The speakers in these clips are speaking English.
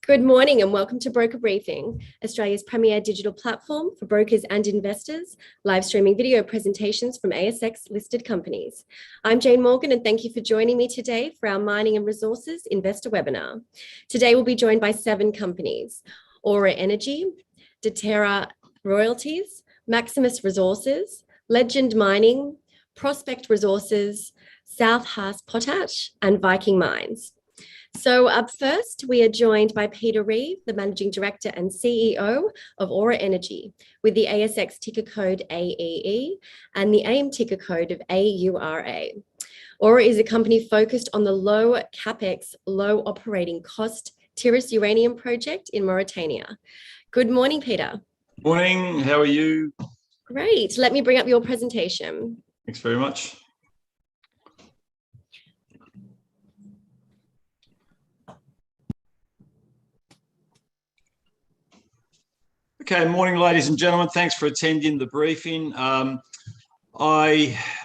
Good morning and welcome to Broker Briefing, Australia's premier digital platform for brokers and investors, live streaming video presentations from ASX listed companies. I'm Jane Morgan and thank you for joining me today for our Mining and Resources Investor Webinar. Today we'll be joined by 7 companies: Aura Energy, Deterra Royalties, Maximus Resources, Legend Mining, Prospect Resources, South Harz Potash and Viking Mines. So up first, we are joined by Peter Reeve, the Managing Director and CEO of Aura Energy, with the ASX ticker code AEE and the AIM ticker code of AURA. Aura is a company focused on the low capex, low operating cost Harz uranium project in Mauritania. Good morning, Peter. Morning, how are you? Great. Let me bring up your presentation. Thanks very much. Okay, morning, ladies and gentlemen. Thanks for attending the briefing. I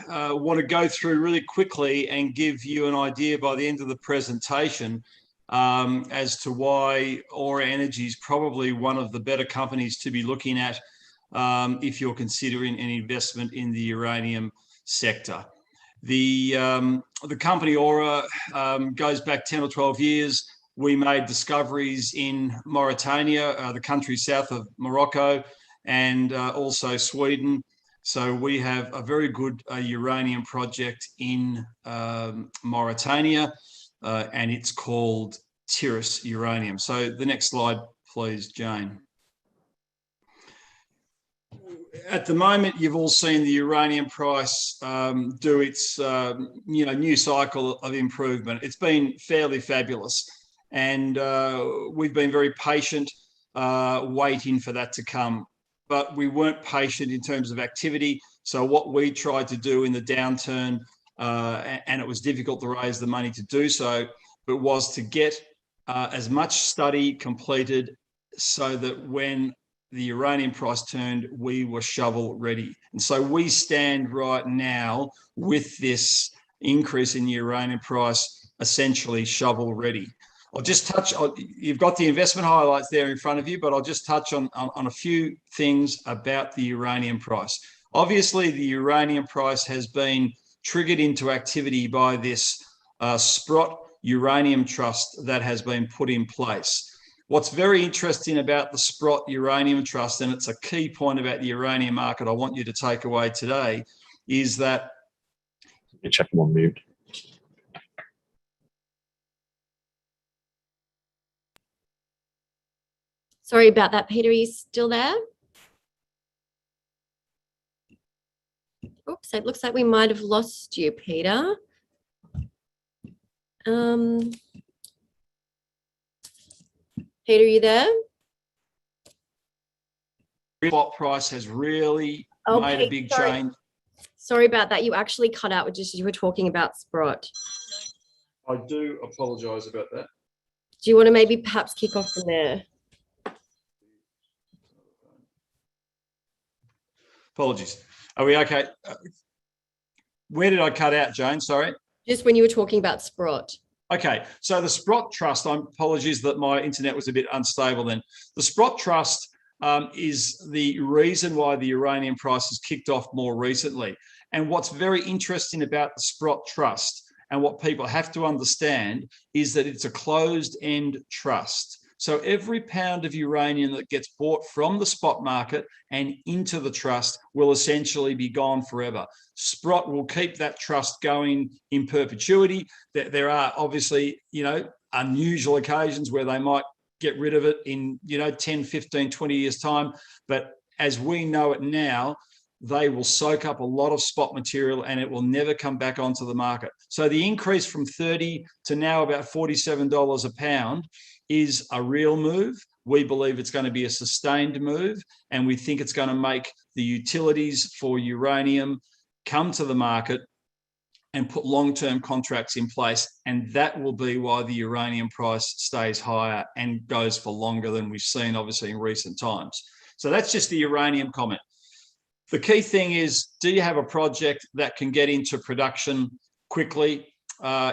want to go through really quickly and give you an idea by the end of the presentation as to why Aura Energy is probably one of the better companies to be looking at if you're considering an investment in the uranium sector. The company Aura goes back 10 or 12 years. We made discoveries in Mauritania, the country south of Morocco, and also Sweden. So we have a very good uranium project in Mauritania, and it's called Harz Uranium. So the next slide, please, Jane. At the moment, you've all seen the uranium price do its new cycle of improvement. It's been fairly fabulous. And we've been very patient waiting for that to come. But we weren't patient in terms of activity. So what we tried to do in the downturn, and it was difficult to raise the money to do so, but was to get as much study completed so that when the uranium price turned, we were shovel ready. And so we stand right now with this increase in the uranium price essentially shovel ready. I'll just touch on, you've got the investment highlights there in front of you, but I'll just touch on a few things about the uranium price. Obviously, the uranium price has been triggered into activity by this Sprott Uranium Trust that has been put in place. What's very interesting about the Sprott Uranium Trust, and it's a key point about the uranium market I want you to take away today, is that... You check them on mute. Sorry about that, Peter. Are you still there? Oops, it looks like we might have lost you, Peter. Peter, are you there? Spot price has really made a big change. Sorry about that. You actually cut out just as you were talking about Sprott. I do apologise about that. Do you want to maybe perhaps kick off from there? Apologies. Are we okay? Where did I cut out, Jane? Sorry. Just when you were talking about Sprott. Okay. So the Sprott Trust, apologies that my internet was a bit unstable then. The Sprott Trust is the reason why the uranium price has kicked off more recently. And what's very interesting about the Sprott Trust and what people have to understand is that it's a closed-end trust. So every pound of uranium that gets bought from the spot market and into the trust will essentially be gone forever. Sprott will keep that trust going in perpetuity. There are obviously, unusual occasions where they might get rid of it in, 10, 15, 20 years' time. But as we know it now, they will soak up a lot of spot material and it will never come back onto the market. So the increase from $30 to now about $47 a pound is a real move. We believe it's going to be a sustained move, and we think it's going to make the utilities for uranium come to the market and put long-term contracts in place, and that will be why the uranium price stays higher and goes for longer than we've seen, obviously, in recent times. So that's just the uranium comment. The key thing is, do you have a project that can get into production quickly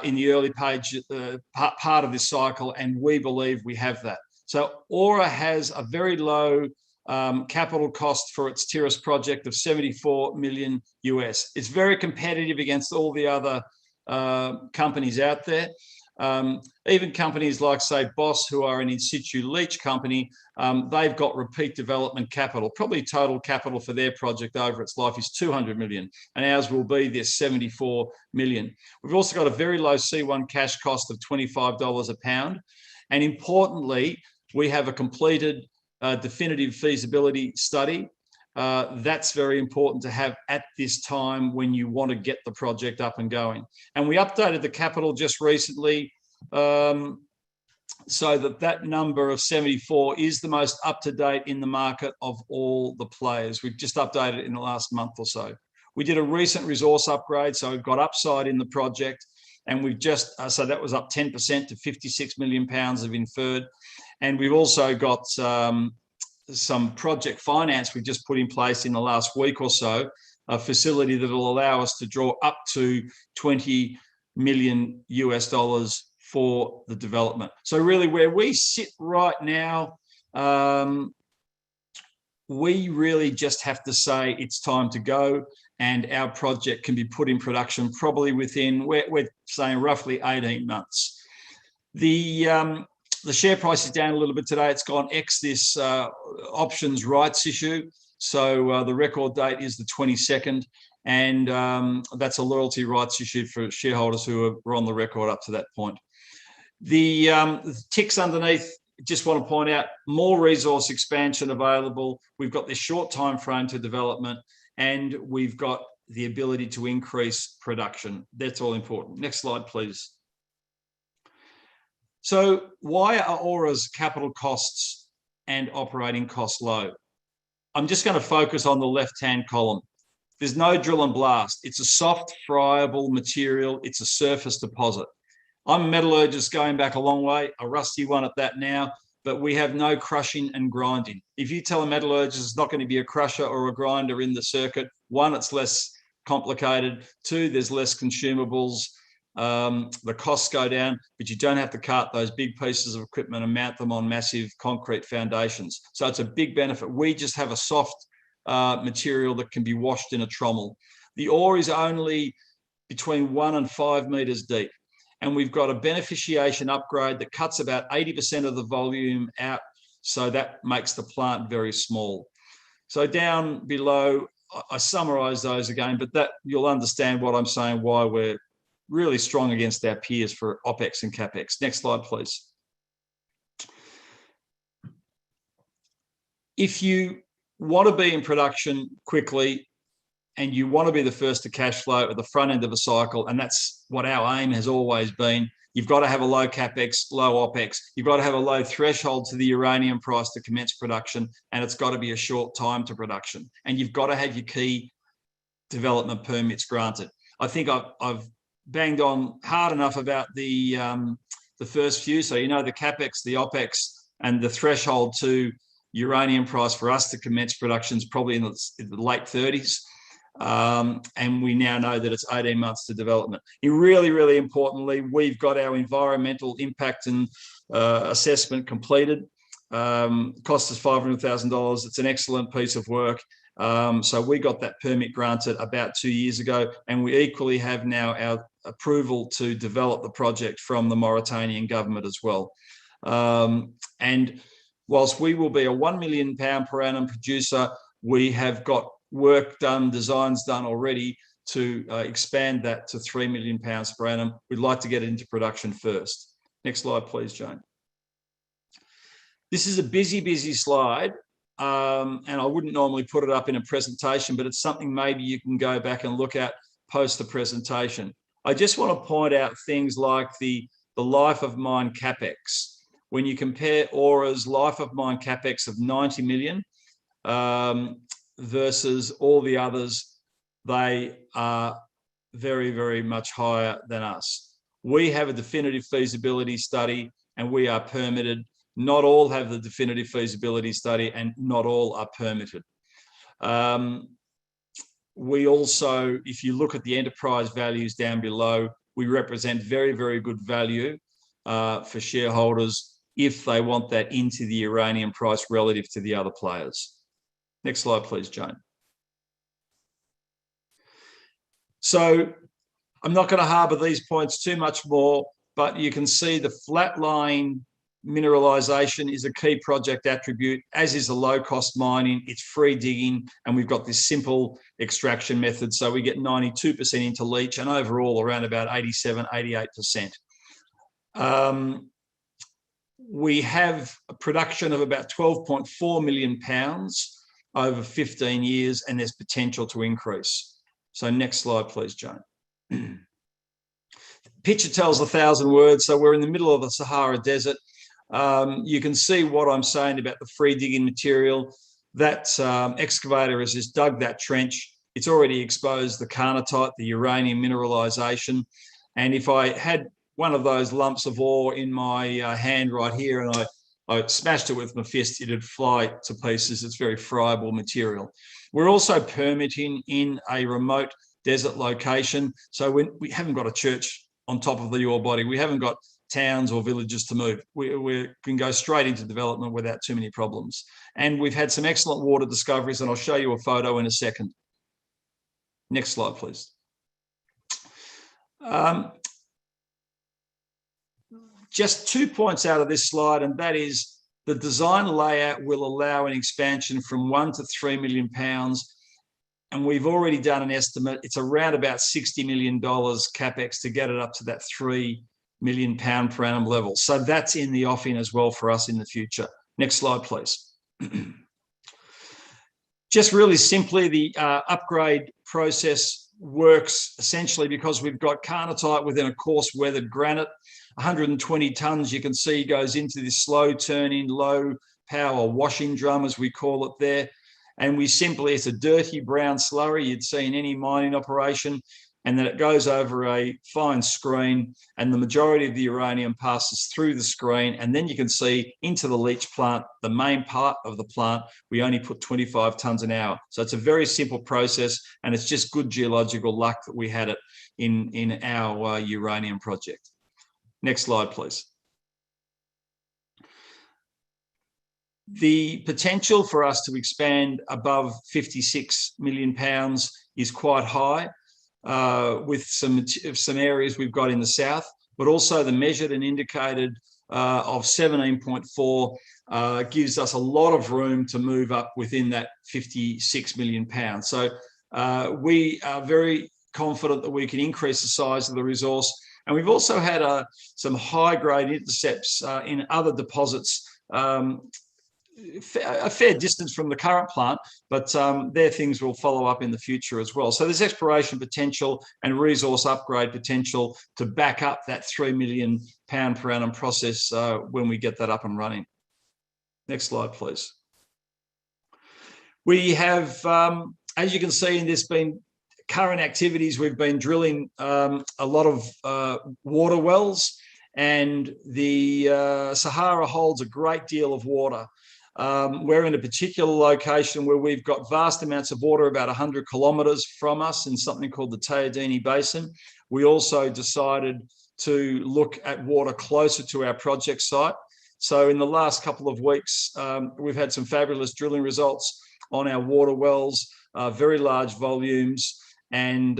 in the early part of this cycle? And we believe we have that. So Aura has a very low capital cost for its Tiris project of $74 million US. It's very competitive against all the other companies out there. Even companies like, say, Boss, who are an in situ leach company, they've got repeat development capital. Probably total capital for their project over its life is 200 million, and ours will be this 74 million. We've also got a very low C1 cash cost of $25 a pound. And importantly, we have a completed definitive feasibility study. That's very important to have at this time when you want to get the project up and going. And we updated the capital just recently so that number of 74 is the most up-to-date in the market of all the players. We've just updated it in the last month or so. We did a recent resource upgrade, so we've got upside in the project, and we've just, so that was up 10% to 56 million pounds of inferred. And we've also got some project finance we just put in place in the last week or so, a facility that will allow us to draw up to $20 million US for the development. So really where we sit right now, we really just have to say it's time to go, and our project can be put in production probably within, we're saying roughly 18 months. The share price is down a little bit today. It's gone ex this options rights issue. So the record date is the 22nd, and that's a loyalty rights issue for shareholders who were on the record up to that point. The ticks underneath, just want to point out, more resource expansion available. We've got this short time frame to development, and we've got the ability to increase production. That's all important. Next slide, please. So why are Aura's capital costs and operating costs low? I'm just going to focus on the left-hand column. There's no drill and blast. It's a soft, friable material. It's a surface deposit. I'm a metallurgist going back a long way, a rusty one at that now, but we have no crushing and grinding. If you tell a metallurgist it's not going to be a crusher or a grinder in the circuit, one, it's less complicated. Two, there's less consumables. The costs go down, but you don't have to cart those big pieces of equipment and mount them on massive concrete foundations. So it's a big benefit. We just have a soft material that can be washed in a trommel. The ore is only between 1 and 5 meters deep, and we've got a beneficiation upgrade that cuts about 80% of the volume out, so that makes the plant very small. So down below, I summarize those again, but that you'll understand what I'm saying, why we're really strong against our peers for OPEX and CAPEX. Next slide, please. If you want to be in production quickly and you want to be the first to cash flow at the front end of a cycle, and that's what our aim has always been, you've got to have a low CAPEX, low OPEX. You've got to have a low threshold to the uranium price to commence production, and it's got to be a short time to production. And you've got to have your key development permits granted. I think I've banged on hard enough about the first few. So, you know, the CAPEX, the OPEX, and the threshold to uranium price for us to commence production is probably in the late 30s. And we now know that it's 18 months to development. And really, really importantly, we've got our environmental impact and assessment completed. Cost us $500,000. It's an excellent piece of work. So we got that permit granted about 2 years ago, and we equally have now our approval to develop the project from the Mauritanian government as well. And whilst we will be a 1 million pound per annum producer, we have got work done, designs done already to expand that to 3 million pounds per annum. We'd like to get it into production first. Next slide, please, Jane. This is a busy slide. And I wouldn't normally put it up in a presentation, but it's something maybe you can go back and look at post the presentation. I just want to point out things like the life of mine CAPEX. When you compare Aura's life of mine CAPEX of 90 million versus all the others, they are very, very much higher than us. We have a definitive feasibility study and we are permitted. Not all have the definitive feasibility study and not all are permitted. We also, if you look at the enterprise values down below, we represent very, very good value for shareholders if they want that into the uranium price relative to the other players. Next slide, please, Jane. So I'm not going to harbour these points too much more, but you can see the flatline mineralisation is a key project attribute, as is the low-cost mining. It's free digging, and we've got this simple extraction method. So we get 92% into leach and overall around about 87, 88%. We have a production of about 12.4 million pounds over 15 years, and there's potential to increase. So next slide, please, Jane. Picture tells 1,000 words. So we're in the middle of the Sahara Desert. You can see what I'm saying about the free digging material. That excavator has just dug that trench. It's already exposed the carnotite, the uranium mineralization. And if I had one of those lumps of ore in my hand right here and I smashed it with my fist, it'd fly to pieces. It's very friable material. We're also permitting in a remote desert location. So we haven't got a church on top of the ore body. We haven't got towns or villages to move. We can go straight into development without too many problems. And we've had some excellent water discoveries, and I'll show you a photo in a second. Next slide, please. Just 2 points out of this slide, and that is the design layout will allow an expansion from 1 to 3 million pounds. And we've already done an estimate. It's around about $60 million capex to get it up to that 3 million pound per annum level. So that's in the offing as well for us in the future. Next slide, please. Just really simply, the upgrade process works essentially because we've got carnotite within a coarse weathered granite. 120 tonnes, you can see, goes into this slow turning, low power washing drum, as we call it there. And we simply, it's a dirty brown slurry you'd see in any mining operation, and then it goes over a fine screen, and the majority of the uranium passes through the screen, and then you can see into the leach plant, the main part of the plant, we only put 25 tonnes an hour. So it's a very simple process, and it's just good geological luck that we had it in our uranium project. Next slide, please. The potential for us to expand above 56 million pounds is quite high, with some areas we've got in the south, but also the measured and indicated of 17.4 gives us a lot of room to move up within that 56 million pounds. So we are very confident that we can increase the size of the resource. And we've also had some high-grade intercepts in other deposits, a fair distance from the current plant, but their things will follow up in the future as well. So there's exploration potential and resource upgrade potential to back up that 3 million pound per annum process when we get that up and running. Next slide, please. We have, as you can see in this, been current activities. We've been drilling a lot of water wells, and the Sahara holds a great deal of water. We're in a particular location where we've got vast amounts of water about 100 kilometres from us in something called the Teodini Basin. We also decided to look at water closer to our project site. So in the last couple of weeks, we've had some fabulous drilling results on our water wells, very large volumes, and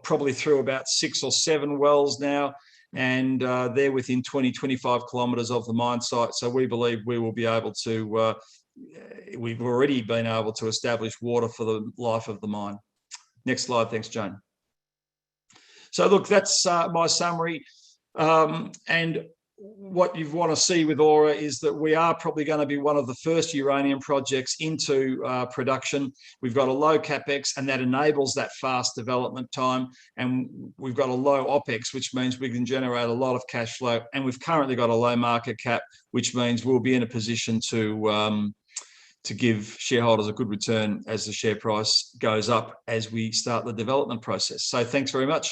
probably through about 6 or 7 wells now. And they're within 20, 25 kilometres of the mine site. So we believe we will be able to, we've already been able to establish water for the life of the mine. Next slide, thanks, Jane. So look, that's my summary. And what you want to see with Aura is that we are probably going to be one of the first uranium projects into production. We've got a low capex, and that enables that fast development time. And we've got a low OPEX, which means we can generate a lot of cash flow. And we've currently got a low market cap, which means we'll be in a position to give shareholders a good return as the share price goes up as we start the development process. So thanks very much.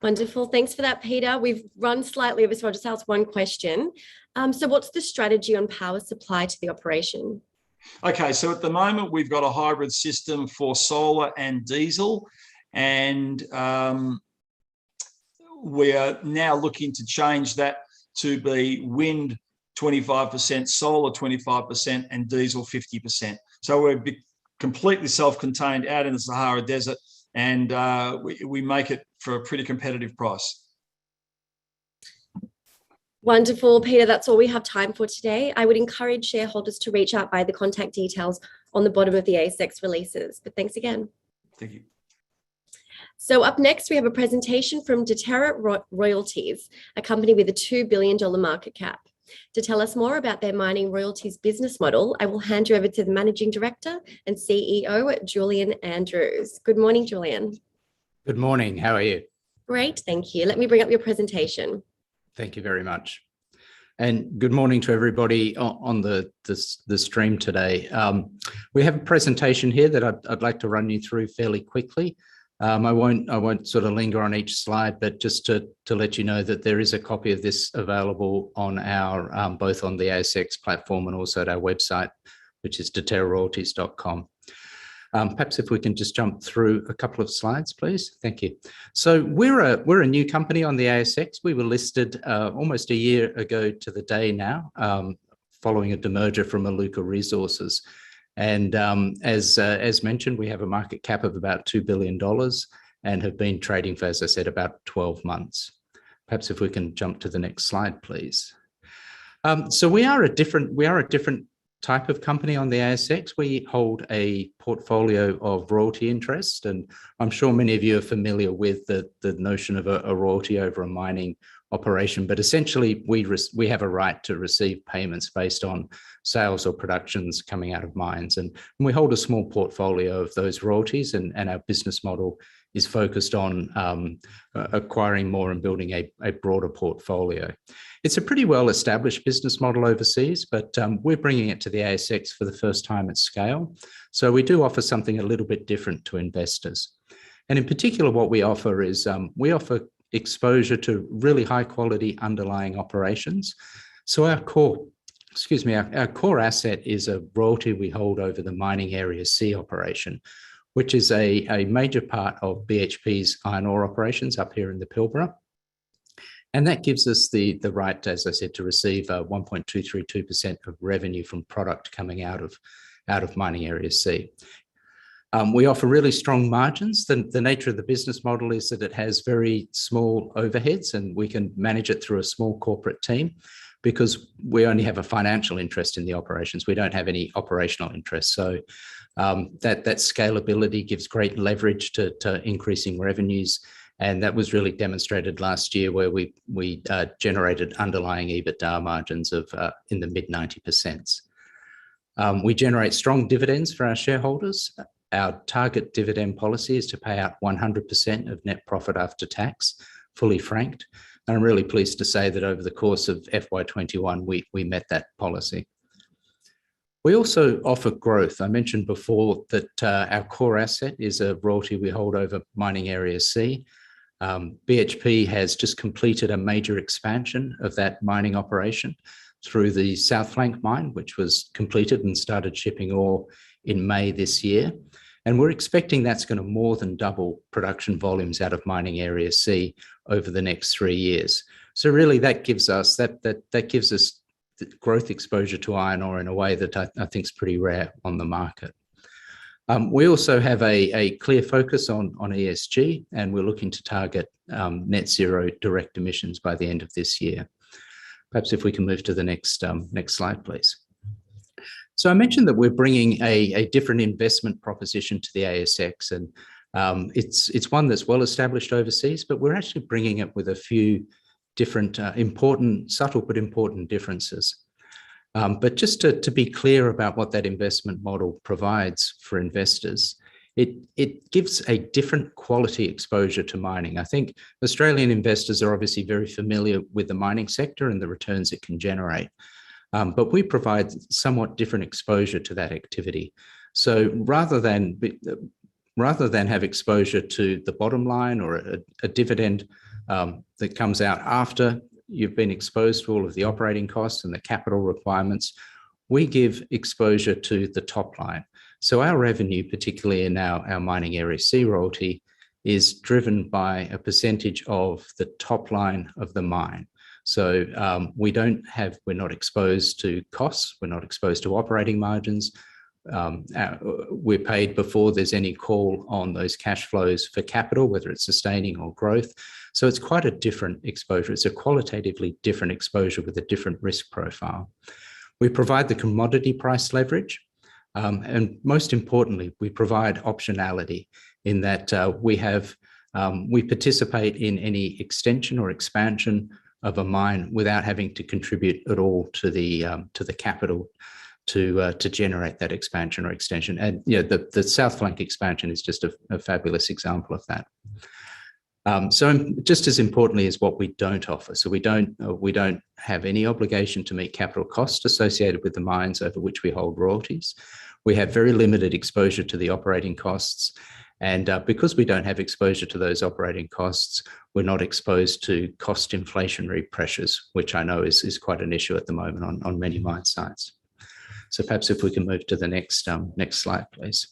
Wonderful. Thanks for that, Peter. We've run slightly over, so I'll just ask one question. So what's the strategy on power supply to the operation? Okay, so at the moment, we've got a hybrid system for solar and diesel, and we are now looking to change that to be wind 25%, solar 25%, and diesel 50%. So we're completely self-contained out in the Sahara Desert, and we make it for a pretty competitive price. Wonderful, Peter. That's all we have time for today. I would encourage shareholders to reach out by the contact details on the bottom of the ASX releases. But thanks again. Thank you. So up next, we have a presentation from Deterra Royalties, a company with a $2 billion market cap. To tell us more about their mining royalties business model, I will hand you over to the Managing Director and CEO, Julian Andrews. Good morning, Julian. Good morning. How are you? Great, thank you. Let me bring up your presentation. Thank you very much. And good morning to everybody on the stream today. We have a presentation here that I'd like to run you through fairly quickly. I won't sort of linger on each slide, but just to let you know that there is a copy of this available on our both on the ASX platform and also at our website, which is deterraroyalties.com. Perhaps if we can just jump through a couple of slides, please. Thank you. So we're a new company on the ASX. We were listed almost a year ago to the day now, following a demerger from Maximus Resources. And as mentioned, we have a market cap of about $2 billion and have been trading for, as I said, about 12 months. Perhaps if we can jump to the next slide, please. So we are a different type of company on the ASX. We hold a portfolio of royalty interest, and I'm sure many of you are familiar with the notion of a royalty over a mining operation, but essentially we have a right to receive payments based on sales or productions coming out of mines, and we hold a small portfolio of those royalties, and our business model is focused on acquiring more and building a broader portfolio. It's a pretty well-established business model overseas, but we're bringing it to the ASX for the first time at scale. So we do offer something a little bit different to investors. And in particular, what we offer is we offer exposure to really high-quality underlying operations. So our core asset is a royalty we hold over the Mining Area C operation, which is a major part of BHP's iron ore operations up here in the Pilbara. And that gives us the right, as I said, to receive 1.232% of revenue from product coming out of Mining Area C. We offer really strong margins. The nature of the business model is that it has very small overheads, and we can manage it through a small corporate team because we only have a financial interest in the operations. We don't have any operational interest. So that scalability gives great leverage to increasing revenues. And that was really demonstrated last year, where we generated underlying EBITDA margins of in the mid-90%. We generate strong dividends for our shareholders. Our target dividend policy is to pay out 100% of net profit after tax, fully franked. And I'm really pleased to say that over the course of FY21, we met that policy. We also offer growth. I mentioned before that our core asset is a royalty we hold over Mining Area C. BHP has just completed a major expansion of that mining operation through the South Flank mine, which was completed and started shipping ore in May this year. And we're expecting that's going to more than double production volumes out of Mining Area C over the next 3 years. So really that gives us growth exposure to iron ore in a way that I think is pretty rare on the market. We also have a clear focus on ESG, and we're looking to target net zero direct emissions by the end of this year. Perhaps if we can move to the next slide, please. So I mentioned that we're bringing a different investment proposition to the ASX, and it's one that's well established overseas, but we're actually bringing it with a few different subtle but important differences. But just to be clear about what that investment model provides for investors, it gives a different quality exposure to mining. I think Australian investors are obviously very familiar with the mining sector and the returns it can generate. But we provide somewhat different exposure to that activity. So rather than have exposure to the bottom line or a dividend that comes out after you've been exposed to all of the operating costs and the capital requirements, we give exposure to the top line. So our revenue, particularly in our Mining Area C royalty, is driven by a percentage of the top line of the mine. So we're not exposed to costs, we're not exposed to operating margins. We're paid before there's any call on those cash flows for capital, whether it's sustaining or growth. So it's quite a different exposure. It's a qualitatively different exposure with a different risk profile. We provide the commodity price leverage. And most importantly, we provide optionality in that we participate in any extension or expansion of a mine without having to contribute at all to the capital to generate that expansion or extension. And the South Flank expansion is just a fabulous example of that. So just as importantly as what we don't offer. So we don't have any obligation to meet capital costs associated with the mines over which we hold royalties. We have very limited exposure to the operating costs. And because we don't have exposure to those operating costs, we're not exposed to cost inflationary pressures, which I know is quite an issue at the moment on many mine sites. So perhaps if we can move to the next slide, please.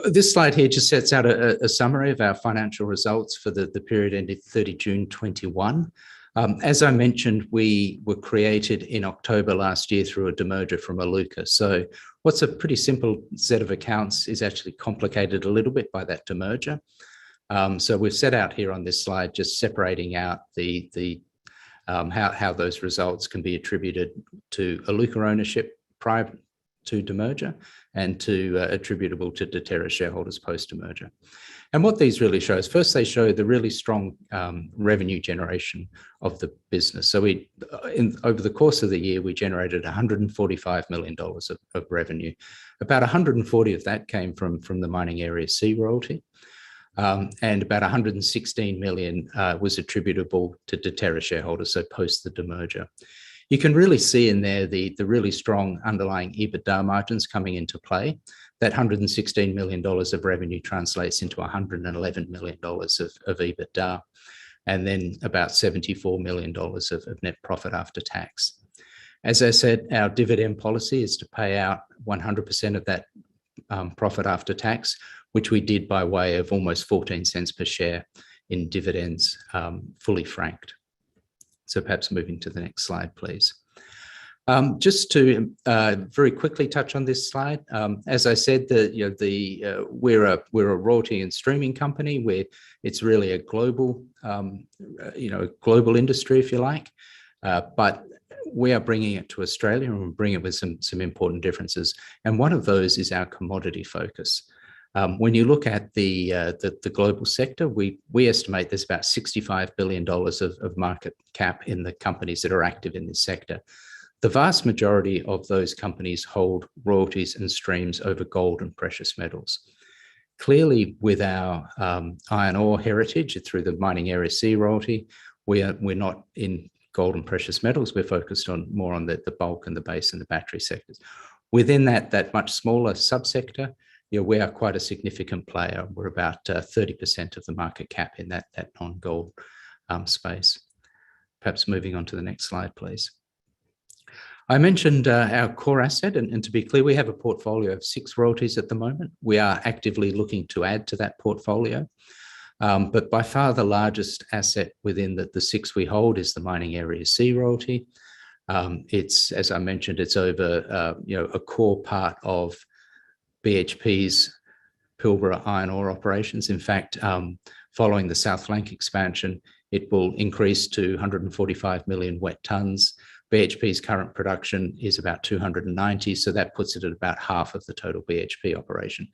This slide here just sets out a summary of our financial results for the period ended 30 June 21. As I mentioned, we were created in October last year through a demerger from Iluka. So what's a pretty simple set of accounts is actually complicated a little bit by that demerger. So we've set out here on this slide just separating out how those results can be attributed to Iluka ownership prior to demerger and attributable to Deterra shareholders post-demerger. And what these really show is, first, they show the really strong revenue generation of the business. So over the course of the year, we generated $145 million of revenue. About 140 of that came from the Mining Area C royalty. And about 116 million was attributable to Deterra shareholders, so post the demerger. You can really see in there the really strong underlying EBITDA margins coming into play. That $116 million of revenue translates into $111 million of EBITDA, and then about $74 million of net profit after tax. As I said, our dividend policy is to pay out 100% of that profit after tax, which we did by way of almost 14 cents per share in dividends, fully franked. So perhaps moving to the next slide, please. Just to very quickly touch on this slide, as I said, we're a royalty and streaming company where it's really a global, global industry, if you like, but we are bringing it to Australia, and we're bringing it with some important differences. And one of those is our commodity focus. When you look at the global sector, we estimate there's about $65 billion of market cap in the companies that are active in this sector. The vast majority of those companies hold royalties and streams over gold and precious metals. Clearly, with our iron ore heritage through the Mining Area C royalty, we're not in gold and precious metals. We're focused more on the bulk and the base and the battery sectors. Within that much smaller subsector, we are quite a significant player. We're about 30% of the market cap in that non-gold space. Perhaps moving on to the next slide, please. I mentioned our core asset, and to be clear, we have a portfolio of 6 royalties at the moment. We are actively looking to add to that portfolio. But by far the largest asset within the 6 we hold is the Mining Area C royalty. It's, as I mentioned, it's over a core part of BHP's Pilbara iron ore operations. In fact, following the South Flank expansion, it will increase to 145 million wet tonnes. BHP's current production is about 290, so that puts it at about half of the total BHP operation.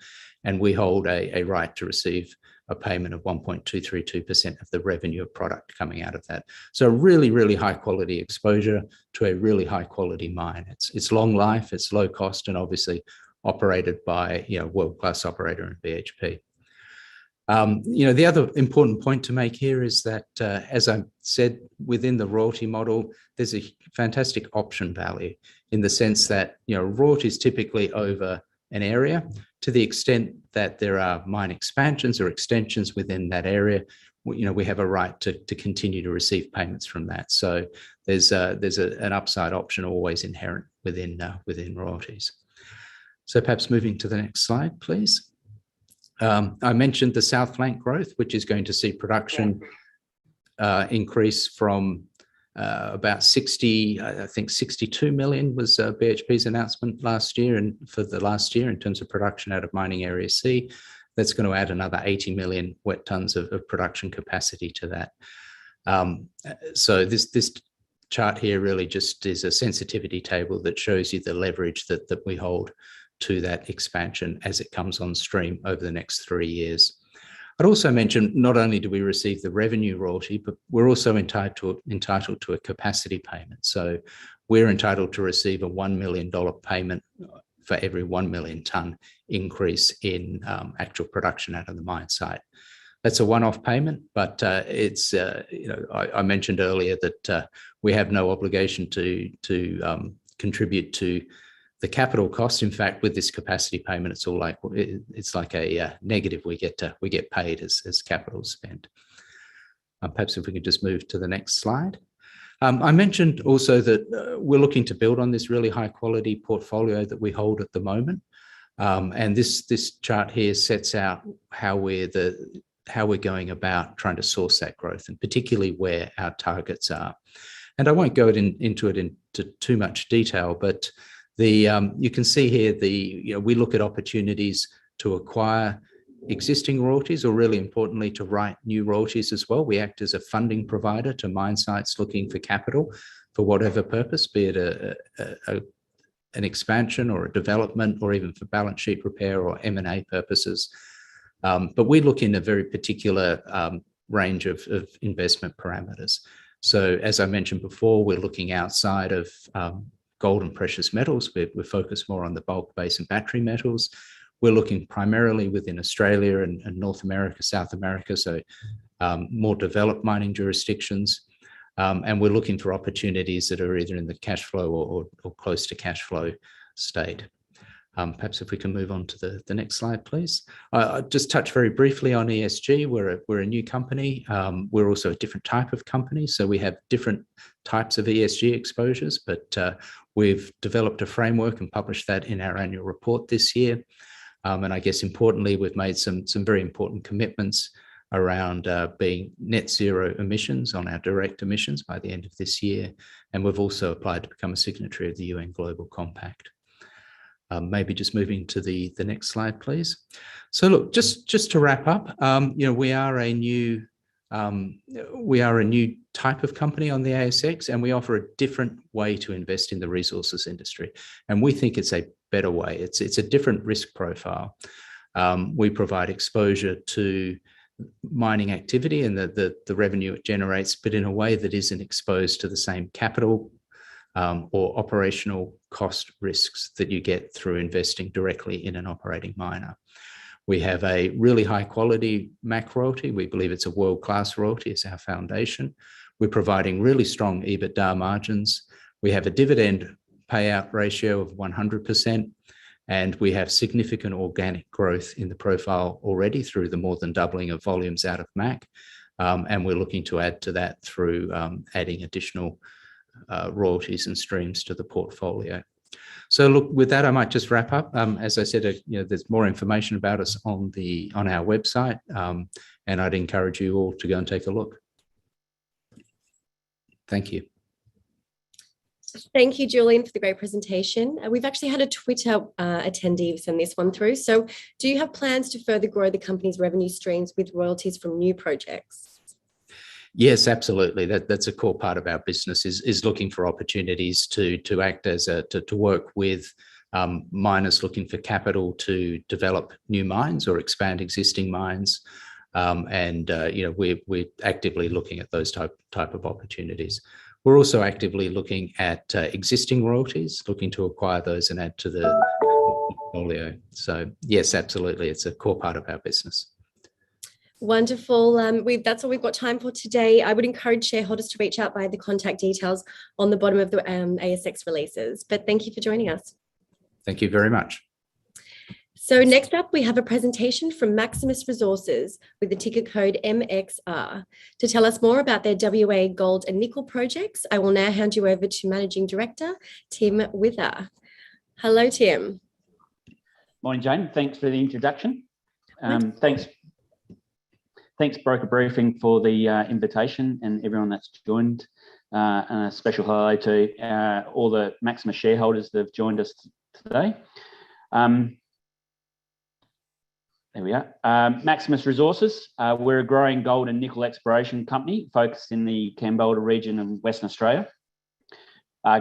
And we hold a right to receive a payment of 1.232% of the revenue of product coming out of that. So really, really high quality exposure to a really high quality mine. It's long life, it's low cost, and obviously operated by world-class operator in BHP. The other important point to make here is that, as I said, within the royalty model, there's a fantastic option value in the sense that, royalties typically over an area, to the extent that there are mine expansions or extensions within that area, we have a right to continue to receive payments from that. So there's an upside option always inherent within royalties. So perhaps moving to the next slide, please. I mentioned the South Flank growth, which is going to see production increase from about 60, I think 62 million was BHP's announcement last year, and for the last year in terms of production out of Mining Area C. That's going to add another 80 million wet tonnes of production capacity to that. So this chart here really just is a sensitivity table that shows you the leverage that we hold to that expansion as it comes on stream over the next 3 years. I'd also mention not only do we receive the revenue royalty, but we're also entitled to a capacity payment. So we're entitled to receive a $1 million payment for every 1 million tonne increase in actual production out of the mine site. That's a one-off payment, but it's, I mentioned earlier that we have no obligation to contribute to the capital cost. In fact, with this capacity payment, it's all like a negative. We get paid as capital spent. Perhaps if we could just move to the next slide. I mentioned also that we're looking to build on this really high quality portfolio that we hold at the moment, and this chart here sets out how we're going about trying to source that growth, and particularly where our targets are. And I won't go into it into too much detail, but you can see here we look at opportunities to acquire existing royalties, or really importantly, to write new royalties as well. We act as a funding provider to mine sites looking for capital for whatever purpose, be it an expansion or a development, or even for balance sheet repair or M&A purposes. But we look in a very particular range of investment parameters. So as I mentioned before, we're looking outside of gold and precious metals. We're focused more on the bulk base and battery metals. We're looking primarily within Australia and North America, South America, so more developed mining jurisdictions. And we're looking for opportunities that are either in the cash flow or close to cash flow state. Perhaps if we can move on to the next slide, please. I'll just touch very briefly on ESG. We're a new company. We're also a different type of company, so we have different types of ESG exposures, but we've developed a framework and published that in our annual report this year. And I guess importantly, we've made some very important commitments around being net zero emissions on our direct emissions by the end of this year. And we've also applied to become a signatory of the UN Global Compact. Maybe just moving to the next slide, please. So look, just to wrap up, we are a new type of company on the ASX, and we offer a different way to invest in the resources industry. And we think it's a better way. It's a different risk profile. We provide exposure to mining activity and the revenue it generates, but in a way that isn't exposed to the same capital or operational cost risks that you get through investing directly in an operating miner. We have a really high quality MAC royalty. We believe it's a world-class royalty. It's our foundation. We're providing really strong EBITDA margins. We have a dividend payout ratio of 100%, and we have significant organic growth in the profile already through the more than doubling of volumes out of MAC. And we're looking to add to that through adding additional royalties and streams to the portfolio. So look, with that, I might just wrap up. As I said, there's more information about us on our website, and I'd encourage you all to go and take a look. Thank you. Thank you, Julian, for the great presentation. We've actually had a Twitter attendee send this one through. So do you have plans to further grow the company's revenue streams with royalties from new projects? Yes, absolutely. That's a core part of our business is looking for opportunities to act as to work with miners looking for capital to develop new mines or expand existing mines. We're actively looking at those type of opportunities. We're also actively looking at existing royalties, looking to acquire those and add to the portfolio. So yes, absolutely. It's a core part of our business. Wonderful. That's all we've got time for today. I would encourage shareholders to reach out via the contact details on the bottom of the ASX releases. But thank you for joining us. Thank you very much. So next up, we have a presentation from Maximus Resources with the ticker code MXR. To tell us more about their WA gold and nickel projects, I will now hand you over to Managing Director, Tim Wither. Hello, Tim. Morning, Jane. Thanks for the introduction. Thanks, Broker Briefing, for the invitation and everyone that's joined. And a special hello to all the Maximus shareholders that have joined us today. There we are. Maximus Resources. We're a growing gold and nickel exploration company focused in the Kambalda region of Western Australia.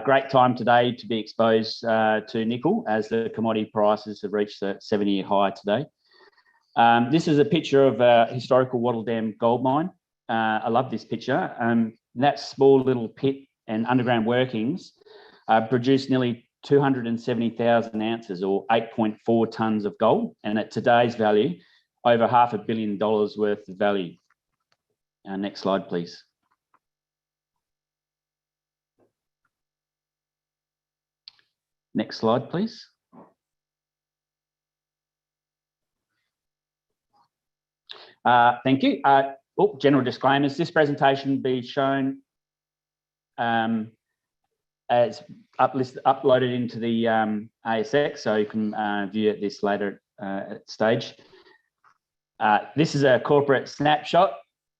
Great time today to be exposed to nickel as the commodity prices have reached a 7-year high today. This is a picture of a historical Wattle Dam gold mine. I love this picture. That small little pit and underground workings produced nearly 270,000 ounces or 8.4 tonnes of gold, and at today's value, over $500 million worth of value. Next slide, please. Next slide, please. Thank you. General disclaimers. This presentation will be shown as uploaded into the ASX, so you can view it this later stage. This is a corporate snapshot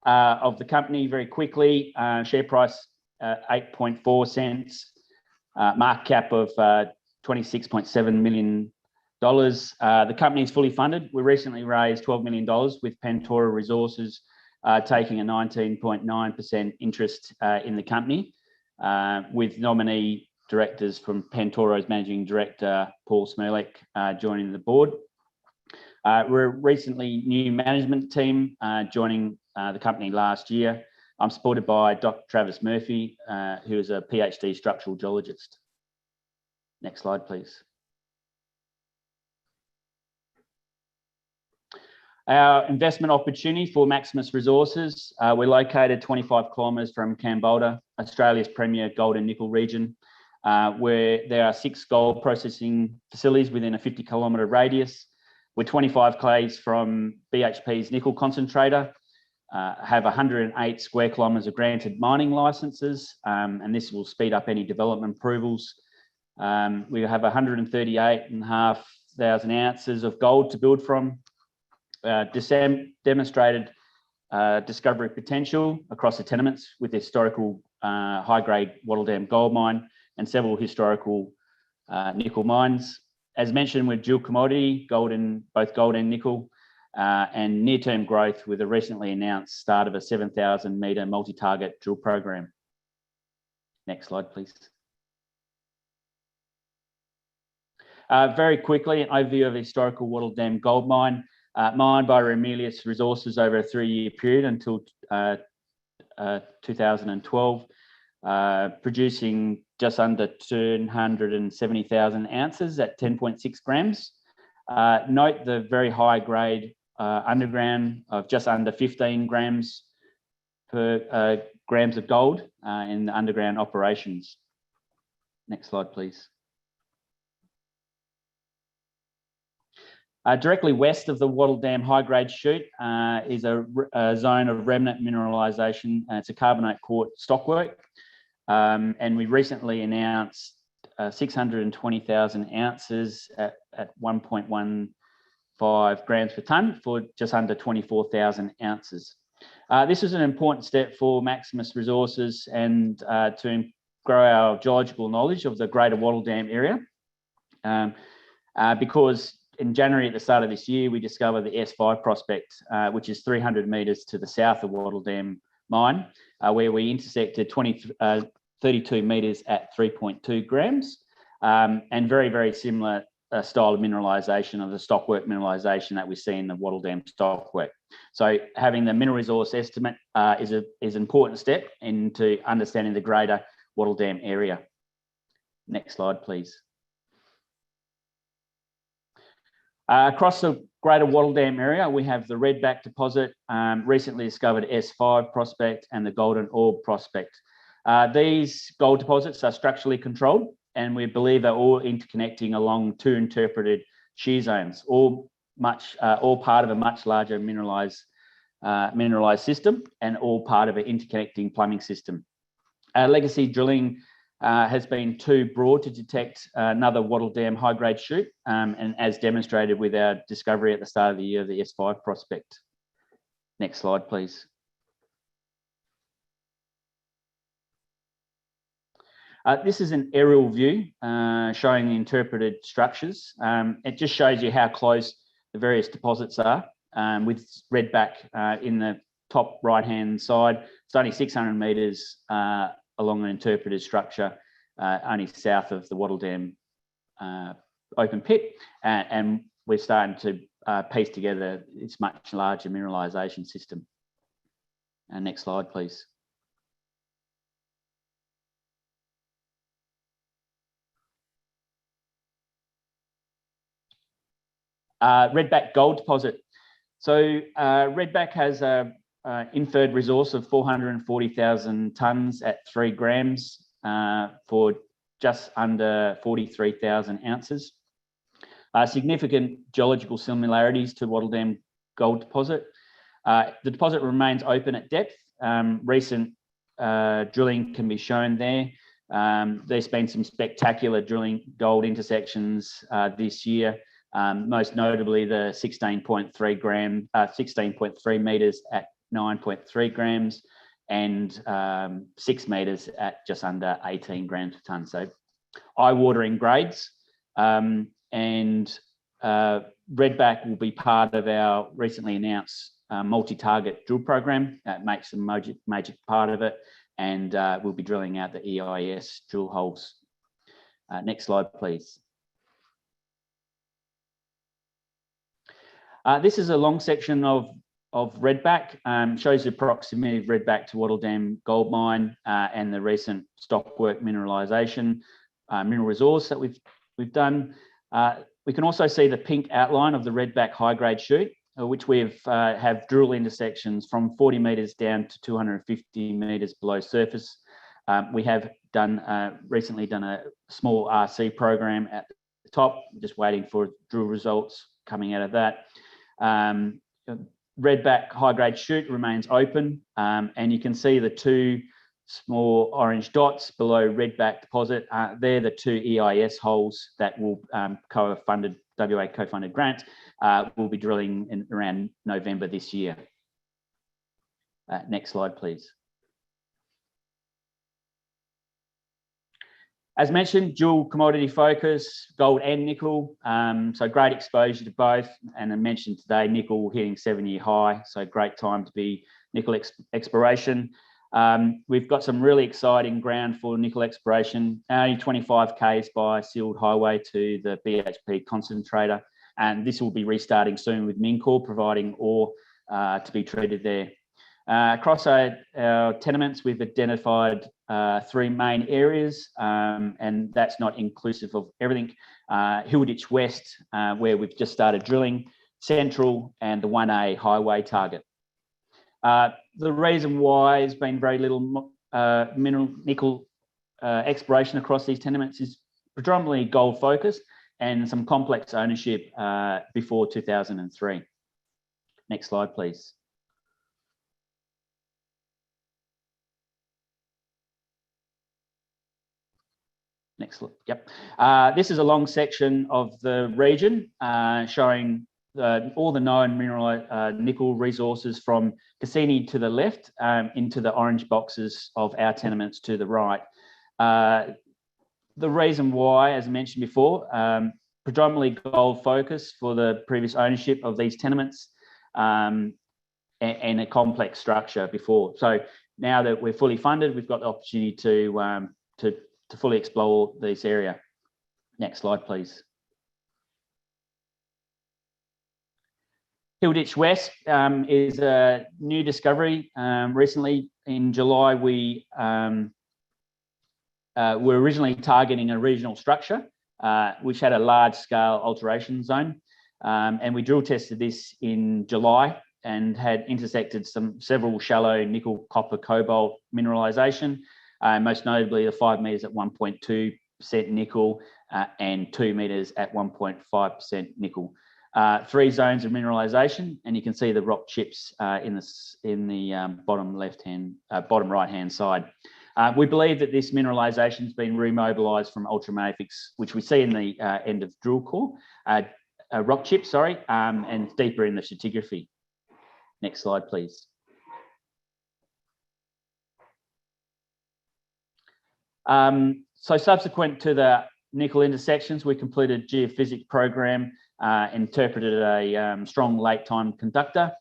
of the company very quickly. Share price 8.4 cents, market cap of $26.7 million. The company is fully funded. We recently raised $12 million with Deterra Resources taking a 19.9% interest in the company, with nominee directors from Deterra's Managing Director, Paul Smirlik, joining the board. We're a recently new management team joining the company last year. I'm supported by Dr. Travis Murphy, who is a PhD structural geologist. Next slide, please. Our investment opportunity for Maximus Resources. We're located 25 kilometres from Kambalda, Australia's premier gold and nickel region, where there are 6 gold processing facilities within a 50-kilometre radius. We're 25 km from BHP's nickel concentrator, have 108 square kilometres of granted mining licences, and this will speed up any development approvals. We have 138,500 ounces of gold to build from. Demonstrated discovery potential across the tenements with the historical high-grade Wattle Dam gold mine and several historical nickel mines. As mentioned, we're dual commodity, both gold and nickel, and near-term growth with a recently announced start of a 7,000-metre multi-target drill program. Next slide, please. Very quickly, an overview of the historical Wattle Dam gold mine. Mined by Ramelius Resources over a 3-year period until 2012, producing just under 270,000 ounces at 10.6 grams. Note the very high grade underground of just under 15 grams per grams of gold in the underground operations. Next slide, please. Directly west of the Wattle Dam high-grade chute is a zone of remnant mineralisation. It's a carbonate quartz stockwork, and we recently announced 620,000 ounces at 1.15 grams per tonne for just under 24,000 ounces. This is an important step for Maximus Resources and to grow our geological knowledge of the greater Wattle Dam area, because in January, at the start of this year, we discovered the S5 prospect, which is 300 metres to the south of Wattle Dam mine, where we intersected 32 metres at 3.2 grams, and very, very similar style of mineralisation of the stockwork mineralisation that we see in the Wattle Dam stockwork. So having the mineral resource estimate is an important step into understanding the greater Wattle Dam area. Next slide, please. Across the greater Wattle Dam area, we have the Redback deposit, recently discovered S5 prospect, and the Golden Orb prospect. These gold deposits are structurally controlled, and we believe they're all interconnecting along 2 interpreted shear zones, all part of a much larger mineralised system, and all part of an interconnecting plumbing system. Legacy drilling has been too broad to detect another Wattle Dam high-grade chute, and as demonstrated with our discovery at the start of the year, the S5 prospect. Next slide, please. This is an aerial view showing the interpreted structures. It just shows you how close the various deposits are, with Redback in the top right-hand side. It's only 600 metres along an interpreted structure, only south of the Wattle Dam open pit, and we're starting to piece together this much larger mineralisation system. Next slide, please. Redback gold deposit. So Redback has a inferred resource of 440,000 tonnes at 3 grams for just under 43,000 ounces. Significant geological similarities to Wattle Dam gold deposit. The deposit remains open at depth. Recent drilling can be shown there. There's been some spectacular drilling gold intersections this year. Most notably the 16.3 metres at 9.3 grams and 6 metres at just under 18 grams per tonne. So eye-watering grades. And Redback will be part of our recently announced multi-target drill program. That makes a major part of it, and we'll be drilling out the EIS drill holes. Next slide, please. This is a long section of Redback, shows the proximity of Redback to Wattle Dam gold mine and the recent stockwork mineralisation mineral resource that we've done. We can also see the pink outline of the Redback high-grade shoot, which we've have drill intersections from 40 metres down to 250 metres below surface. We have recently done a small RC program at the top, just waiting for drill results coming out of that. Redback high-grade chute remains open, and you can see the 2 small orange dots below Redback deposit. They're the 2 EIS holes that will WA co-funded grant. We'll be drilling in around November this year. Next slide, please. As mentioned, dual commodity focus, gold and nickel. So great exposure to both. And I mentioned today, nickel hitting 7-year high. So great time to be nickel exploration. We've got some really exciting ground for nickel exploration, only 25 k's by sealed highway to the BHP concentrator. And this will be restarting soon with Mincor, providing ore to be treated there. Across our tenements, we've identified 3 main areas, and that's not inclusive of everything. Hilditch West, where we've just started drilling, Central, and the 1A highway target. The reason why there's been very little nickel exploration across these tenements is predominantly gold focused and some complex ownership before 2003. Next slide, please. Next slide. Yep. This is a long section of the region showing all the known mineral nickel resources from Cassini to the left into the orange boxes of our tenements to the right. The reason why, as I mentioned before, predominantly gold focus for the previous ownership of these tenements and a complex structure before. So now that we're fully funded, we've got the opportunity to fully explore this area. Next slide, please. Hilditch West is a new discovery. Recently, in July, we were originally targeting a regional structure, which had a large-scale alteration zone. And we drill tested this in July and had intersected several shallow nickel, copper, cobalt mineralisation, most notably the 5 metres at 1.2% nickel and 2 metres at 1.5% nickel. 3 zones of mineralisation, and you can see the rock chips in the bottom right-hand side. We believe that this mineralisation has been remobilised from ultramafics, which we see in the end of drill core, rock chips, sorry, and deeper in the stratigraphy. Next slide, please. So subsequent to the nickel intersections, we completed geophysics program, interpreted a strong late time conductor.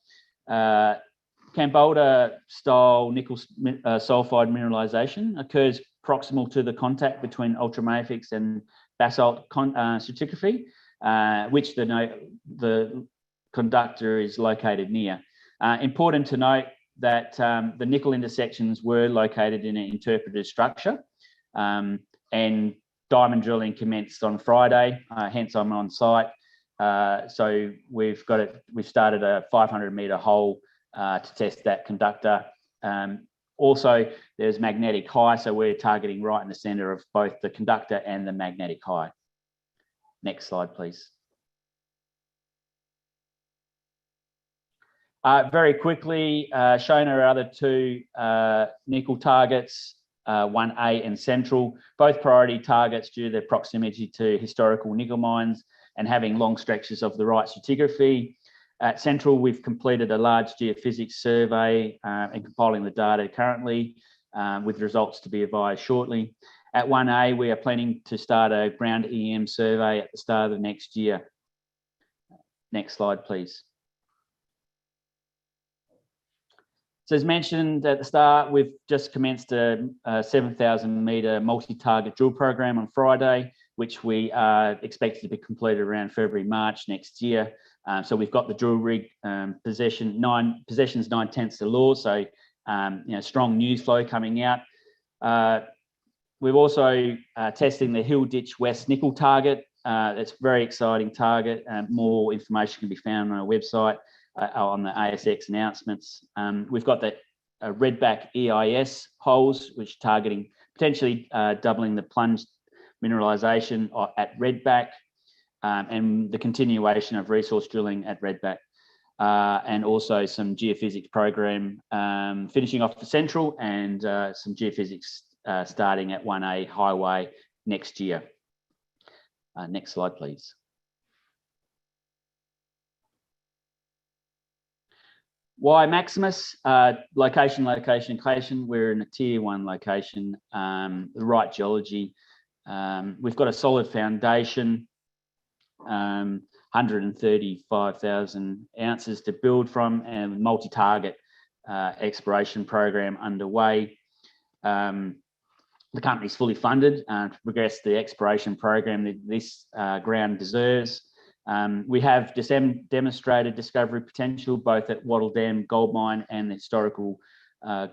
Cambolda style nickel sulfide mineralization occurs proximal to the contact between ultramafics and basalt stratigraphy, which the conductor is located near. Important to note that the nickel intersections were located in an interpreted structure, and diamond drilling commenced on Friday, hence I'm on site. So we've started a 500-meter hole to test that conductor. Also, there's magnetic high, so we're targeting right in the center of both the conductor and the magnetic high. Next slide, please. Very quickly, shown are our other two nickel targets, 1A and Central, both priority targets due to their proximity to historical nickel mines and having long stretches of the right stratigraphy. At Central, we've completed a large geophysics survey and compiling the data currently, with results to be advised shortly. At 1A, we are planning to start a ground EM survey at the start of next year. Next slide, please. So as mentioned at the start, we've just commenced a 7,000-meter multi-target drill program on Friday, which we are expected to be completed around February, March next year. So we've got the drill rig possessions 9/10 the law, so strong news flow coming out. We're also testing the Hill Ditch West nickel target. It's a very exciting target. More information can be found on our website on the ASX announcements. We've got the Redback EIS holes, which are targeting potentially doubling the plunged mineralisation at Redback, and the continuation of resource drilling at Redback, and also some geophysics program finishing off the Central, and some geophysics starting at 1A Highway next year. Next slide, please. Why Maximus? Location. We're in a tier 1 location, the right geology. We've got a solid foundation, 135,000 ounces to build from, and multi-target exploration program underway. The company's fully funded to progress the exploration program that this ground deserves. We have demonstrated discovery potential both at Wattle Dam Gold Mine and the historical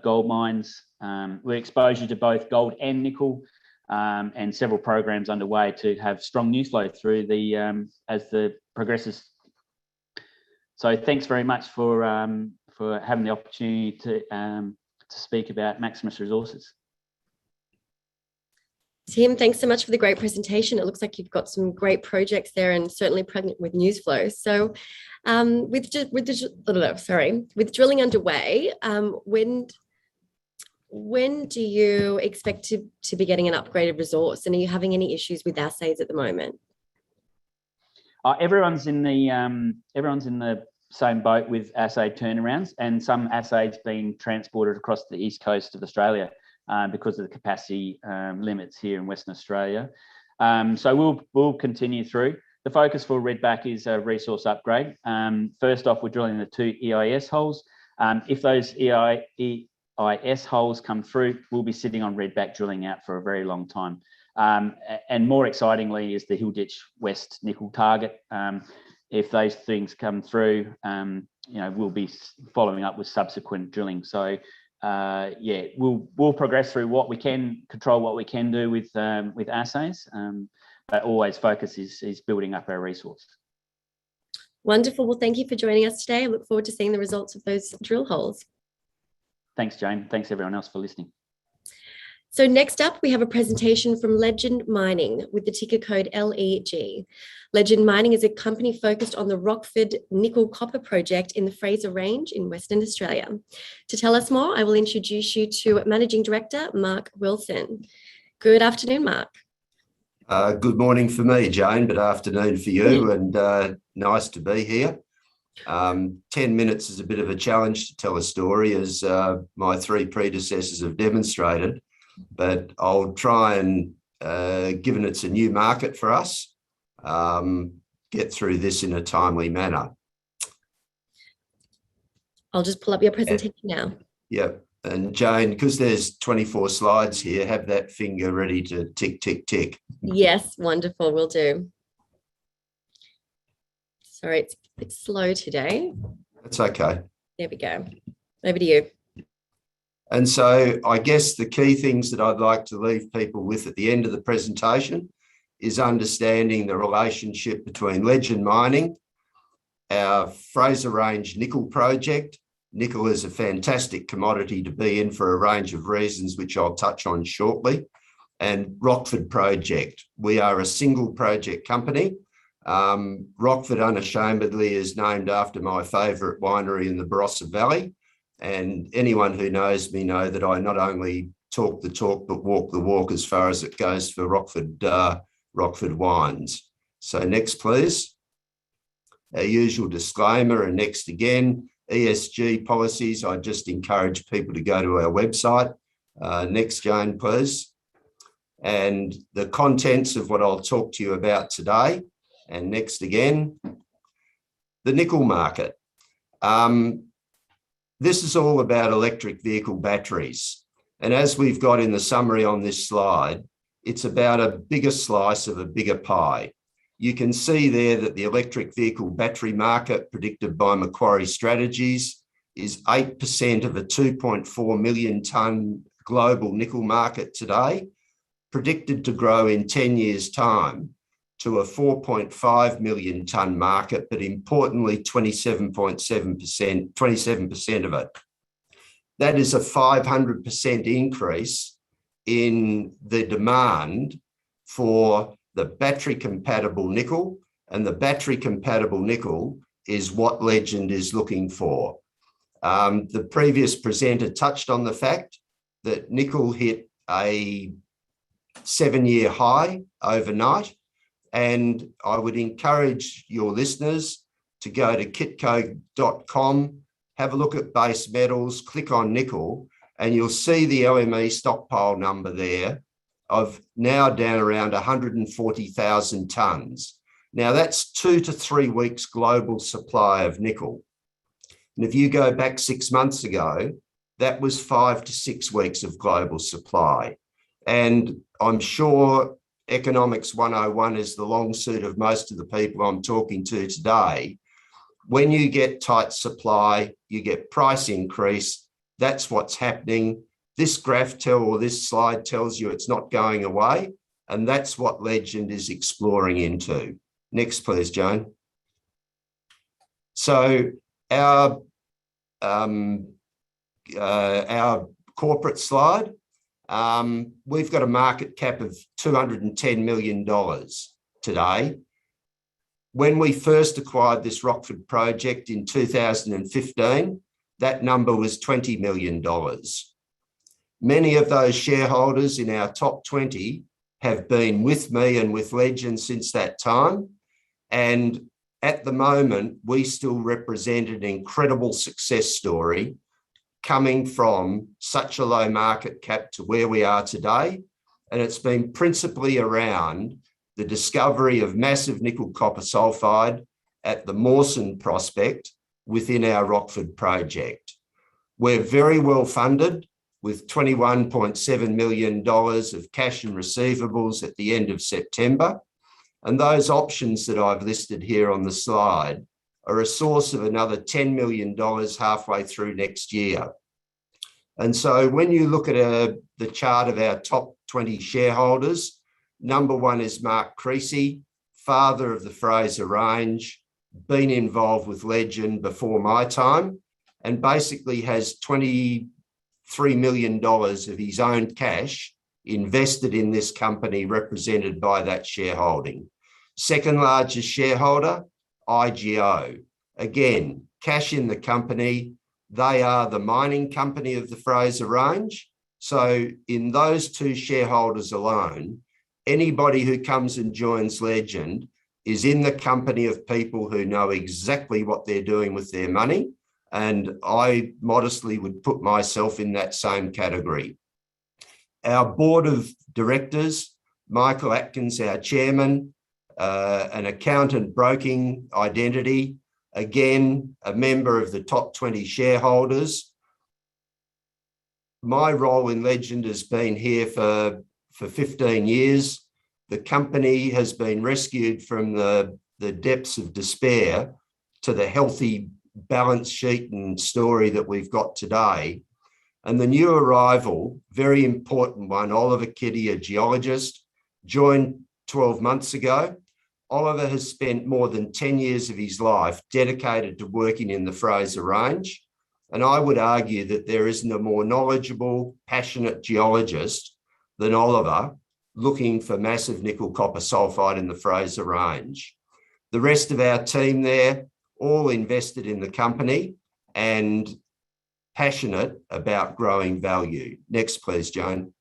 gold mines. We're exposure to both gold and nickel, and several programs underway to have strong news flow through the as the progresses. So thanks very much for having the opportunity to speak about Maximus Resources. Tim, thanks so much for the great presentation. It looks like you've got some great projects there and certainly pregnant with news flow. So with drilling underway, when do you expect to be getting an upgraded resource, and are you having any issues with assays at the moment? Everyone's in the same boat with assay turnarounds, and some assays being transported across the east coast of Australia because of the capacity limits here in Western Australia. So we'll continue through. The focus for Redback is a resource upgrade. First off, we're drilling the 2 EIS holes. If those EIS holes come through, we'll be sitting on Redback drilling out for a very long time. And more excitingly is the Hill Ditch West nickel target. If those things come through, we'll be following up with subsequent drilling. So we'll progress through what we can control, what we can do with assays, but always focus is building up our resource. Wonderful. Well, thank you for joining us today. I look forward to seeing the results of those drill holes. Thanks, Jane. Thanks everyone else for listening. So next up, we have a presentation from Legend Mining with the ticker code LEG. Legend Mining is a company focused on the Rockford Nickel Copper Project in the Fraser Range in Western Australia. To tell us more, I will introduce you to Managing Director, Mark Wilson. Good afternoon, Mark. Good morning for me, Jane, but afternoon for you, and nice to be here. 10 minutes is a bit of a challenge to tell a story, as my three predecessors have demonstrated, but I'll try and, given it's a new market for us, get through this in a timely manner. I'll just pull up your presentation now. Yep. And Jane, because there's 24 slides here, have that finger ready to tick, tick, tick. Yes, wonderful, will do. Sorry, it's a bit slow today. That's okay. There we go. Over to you. And so I guess the key things that I'd like to leave people with at the end of the presentation is understanding the relationship between Legend Mining, our Fraser Range nickel project. Nickel is a fantastic commodity to be in for a range of reasons, which I'll touch on shortly. And Rockford project. We are a single project company. Rockford unashamedly is named after my favourite winery in the Barossa Valley. And anyone who knows me know that I not only talk the talk, but walk the walk as far as it goes for Rockford wines. So next, please. Our usual disclaimer, and next again, ESG policies. I just encourage people to go to our website. Next, Jane, please. And the contents of what I'll talk to you about today. And next again, the nickel market. This is all about electric vehicle batteries. And as we've got in the summary on this slide, it's about a bigger slice of a bigger pie. You can see there that the electric vehicle battery market predicted by Macquarie Strategies is 8% of a 2.4 million tonne global nickel market today, predicted to grow in 10 years' time to a 4.5 million tonne market, but importantly, 27% of it. That is a 500% increase in the demand for the battery compatible nickel, and the battery compatible nickel is what Legend is looking for. The previous presenter touched on the fact that nickel hit a 7-year high overnight, and I would encourage your listeners to go to kitco.com, have a look at base metals, click on nickel, and you'll see the LME stockpile number there of now down around 140,000 tonnes. Now that's 2 to 3 weeks global supply of nickel. And if you go back 6 months ago, that was 5 to 6 weeks of global supply. And I'm sure Economics 101 is the long suit of most of the people I'm talking to today. When you get tight supply, you get price increase. That's what's happening. This graph or this slide tells you it's not going away, and that's what Legend is exploring into. Next, please, Joan. So our corporate slide, we've got a market cap of $210 million today. When we first acquired this Rockford project in 2015, that number was $20 million. Many of those shareholders in our top 20 have been with me and with Legend since that time. And at the moment, we still represent an incredible success story coming from such a low market cap to where we are today. And it's been principally around the discovery of massive nickel copper sulfide at the Mawson prospect within our Rockford project. We're very well funded with $21.7 million of cash and receivables at the end of September. And those options that I've listed here on the slide are a source of another $10 million halfway through next year. And so when you look at the chart of our top 20 shareholders, number one is Mark Creasy, father of the Fraser Range, been involved with Legend before my time, and basically has $23 million of his own cash invested in this company represented by that shareholding. Second largest shareholder, IGO. Again, cash in the company. They are the mining company of the Fraser Range. So in those two shareholders alone, anybody who comes and joins Legend is in the company of people who know exactly what they're doing with their money. And I modestly would put myself in that same category. Our board of directors, Michael Atkins, our chairman, an accountant broking identity, again, a member of the top 20 shareholders. My role in Legend has been here for 15 years. The company has been rescued from the depths of despair to the healthy balance sheet and story that we've got today. And the new arrival, very important one, Oliver Kitty, a geologist, joined 12 months ago. Oliver has spent more than 10 years of his life dedicated to working in the Fraser Range. And I would argue that there isn't a more knowledgeable, passionate geologist than Oliver looking for massive nickel copper sulfide in the Fraser Range. The rest of our team there, all invested in the company and passionate about growing value. Next, please, Joan.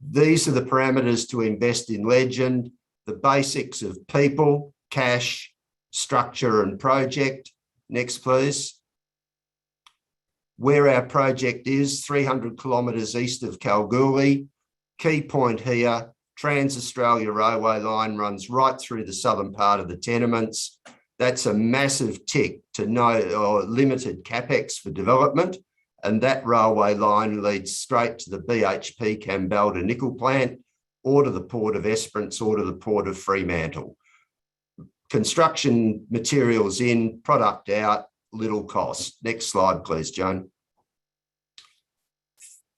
These are the parameters to invest in Legend, the basics of people, cash, structure, and project. Next, please. Where our project is, 300 kilometres east of Kalgoorlie. Key point here, Trans-Australia Railway line runs right through the southern part of the tenements. That's a massive tick to no or limited capex for development. And that railway line leads straight to the BHP Kambalda nickel plant, or to the port of Esperance, or to the port of Fremantle. Construction materials in, product out, little cost. Next slide, please, Joan.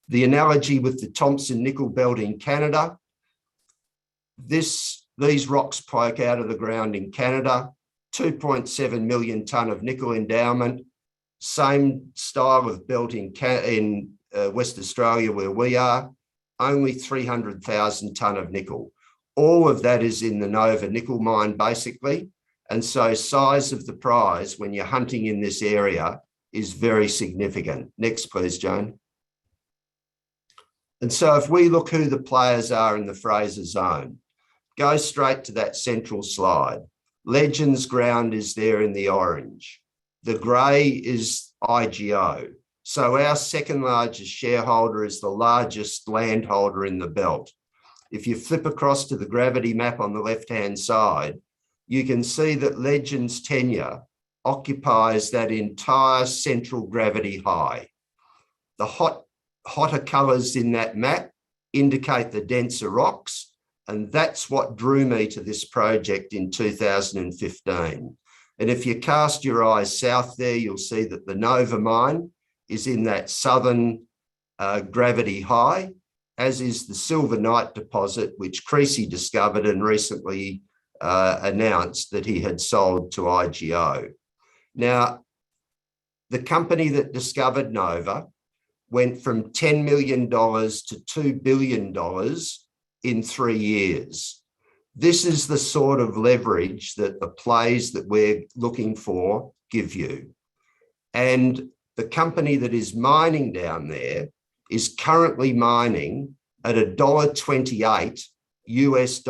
The analogy with the Thompson nickel belt in Canada. These rocks poke out of the ground in Canada, 2.7 million tonne of nickel endowment, same style of belt in West Australia where we are, only 300,000 tonne of nickel. All of that is in the Nova nickel mine, basically. And so size of the prize when you're hunting in this area is very significant. Next, please, Joan. And so if we look who the players are in the Fraser Zone, go straight to that central slide. Legend's ground is there in the orange. The grey is IGO. So our second largest shareholder is the largest landholder in the belt. If you flip across to the gravity map on the left-hand side, you can see that Legend's tenure occupies that entire central gravity high. The hotter colours in that map indicate the denser rocks, and that's what drew me to this project in 2015. And if you cast your eyes south there, you'll see that the Nova mine is in that southern gravity high, as is the Silver Knight deposit, which Creasy discovered and recently announced that he had sold to IGO. Now, the company that discovered Nova went from $10 million to $2 billion in 3 years. This is the sort of leverage that the plays that we're looking for give you. And the company that is mining down there is currently mining at $1.28 US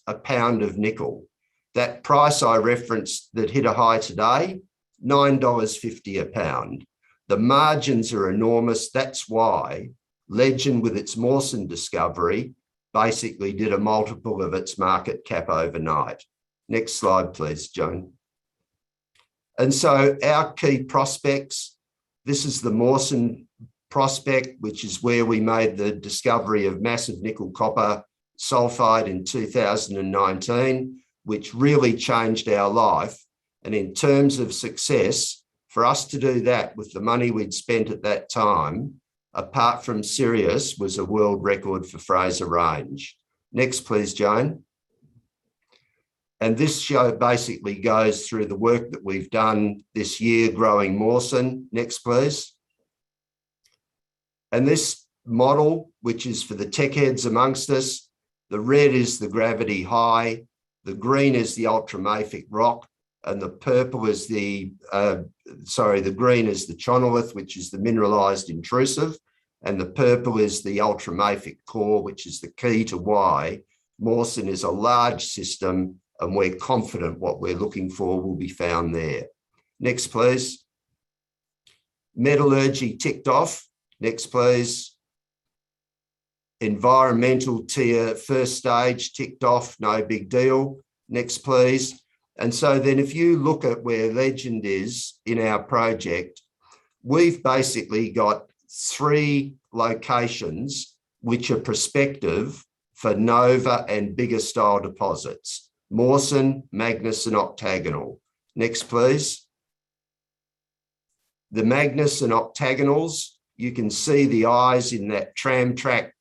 a pound of nickel. That price I referenced that hit a high today, $9.50 a pound. The margins are enormous. That's why Legend, with its Mawson discovery, basically did a multiple of its market cap overnight. Next slide, please, Joan. And so our key prospects, this is the Mawson prospect, which is where we made the discovery of massive nickel copper sulfide in 2019, which really changed our life. And in terms of success, for us to do that with the money we'd spent at that time, apart from Sirius, was a world record for Fraser Range. Next, please, Joan. And this show basically goes through the work that we've done this year growing Mawson. Next, please. And this model, which is for the tech heads amongst us, the red is the gravity high, the green is the ultramafic rock, and the purple is the green is the chonolith, which is the mineralized intrusive, and the purple is the ultramafic core, which is the key to why Mawson is a large system, and we're confident what we're looking for will be found there. Next, please. Metallurgy ticked off. Next, please. Environmental tier, first stage ticked off, no big deal. Next, please. And so then if you look at where Legend is in our project, we've basically got 3 locations which are prospective for Nova and bigger style deposits: Mawson, Magnus and Octagonal. Next, please. The Magnus and Octagonals, you can see the eyes in that tram track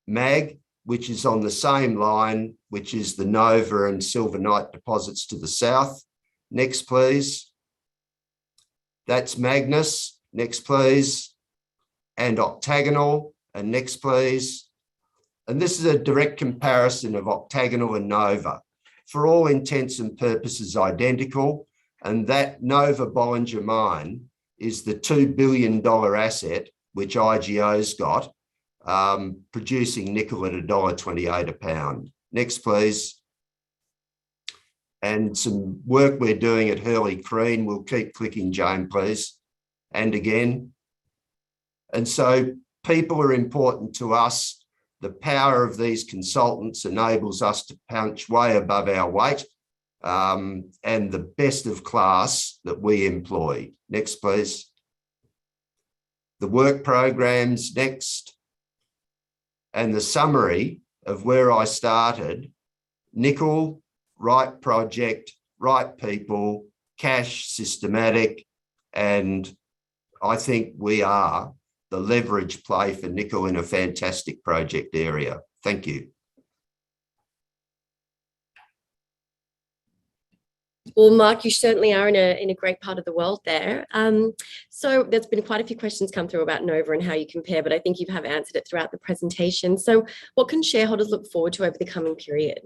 mag, which is on the same line, which is the Nova and Silver Knight deposits to the south. Next, please. That's Magnus. Next, please. And Octagonal. And next, please. And this is a direct comparison of Octagonal and Nova. For all intents and purposes, identical. And that Nova Bollinger mine is the $2 billion asset which IGO's got, producing nickel at $1.28 a pound. Next, please. And some work we're doing at Hurley Creen. We'll keep clicking, Jane, please. And again. And so people are important to us. The power of these consultants enables us to punch way above our weight, and the best of class that we employ. Next, please. The work programs, next. And the summary of where I started: nickel, right project, right people, cash, systematic, and I think we are the leverage play for nickel in a fantastic project area. Thank you. Well, Mark, you certainly are in a great part of the world there. So there's been quite a few questions come through about Nova and how you compare, but I think you have answered it throughout the presentation. So what can shareholders look forward to over the coming period?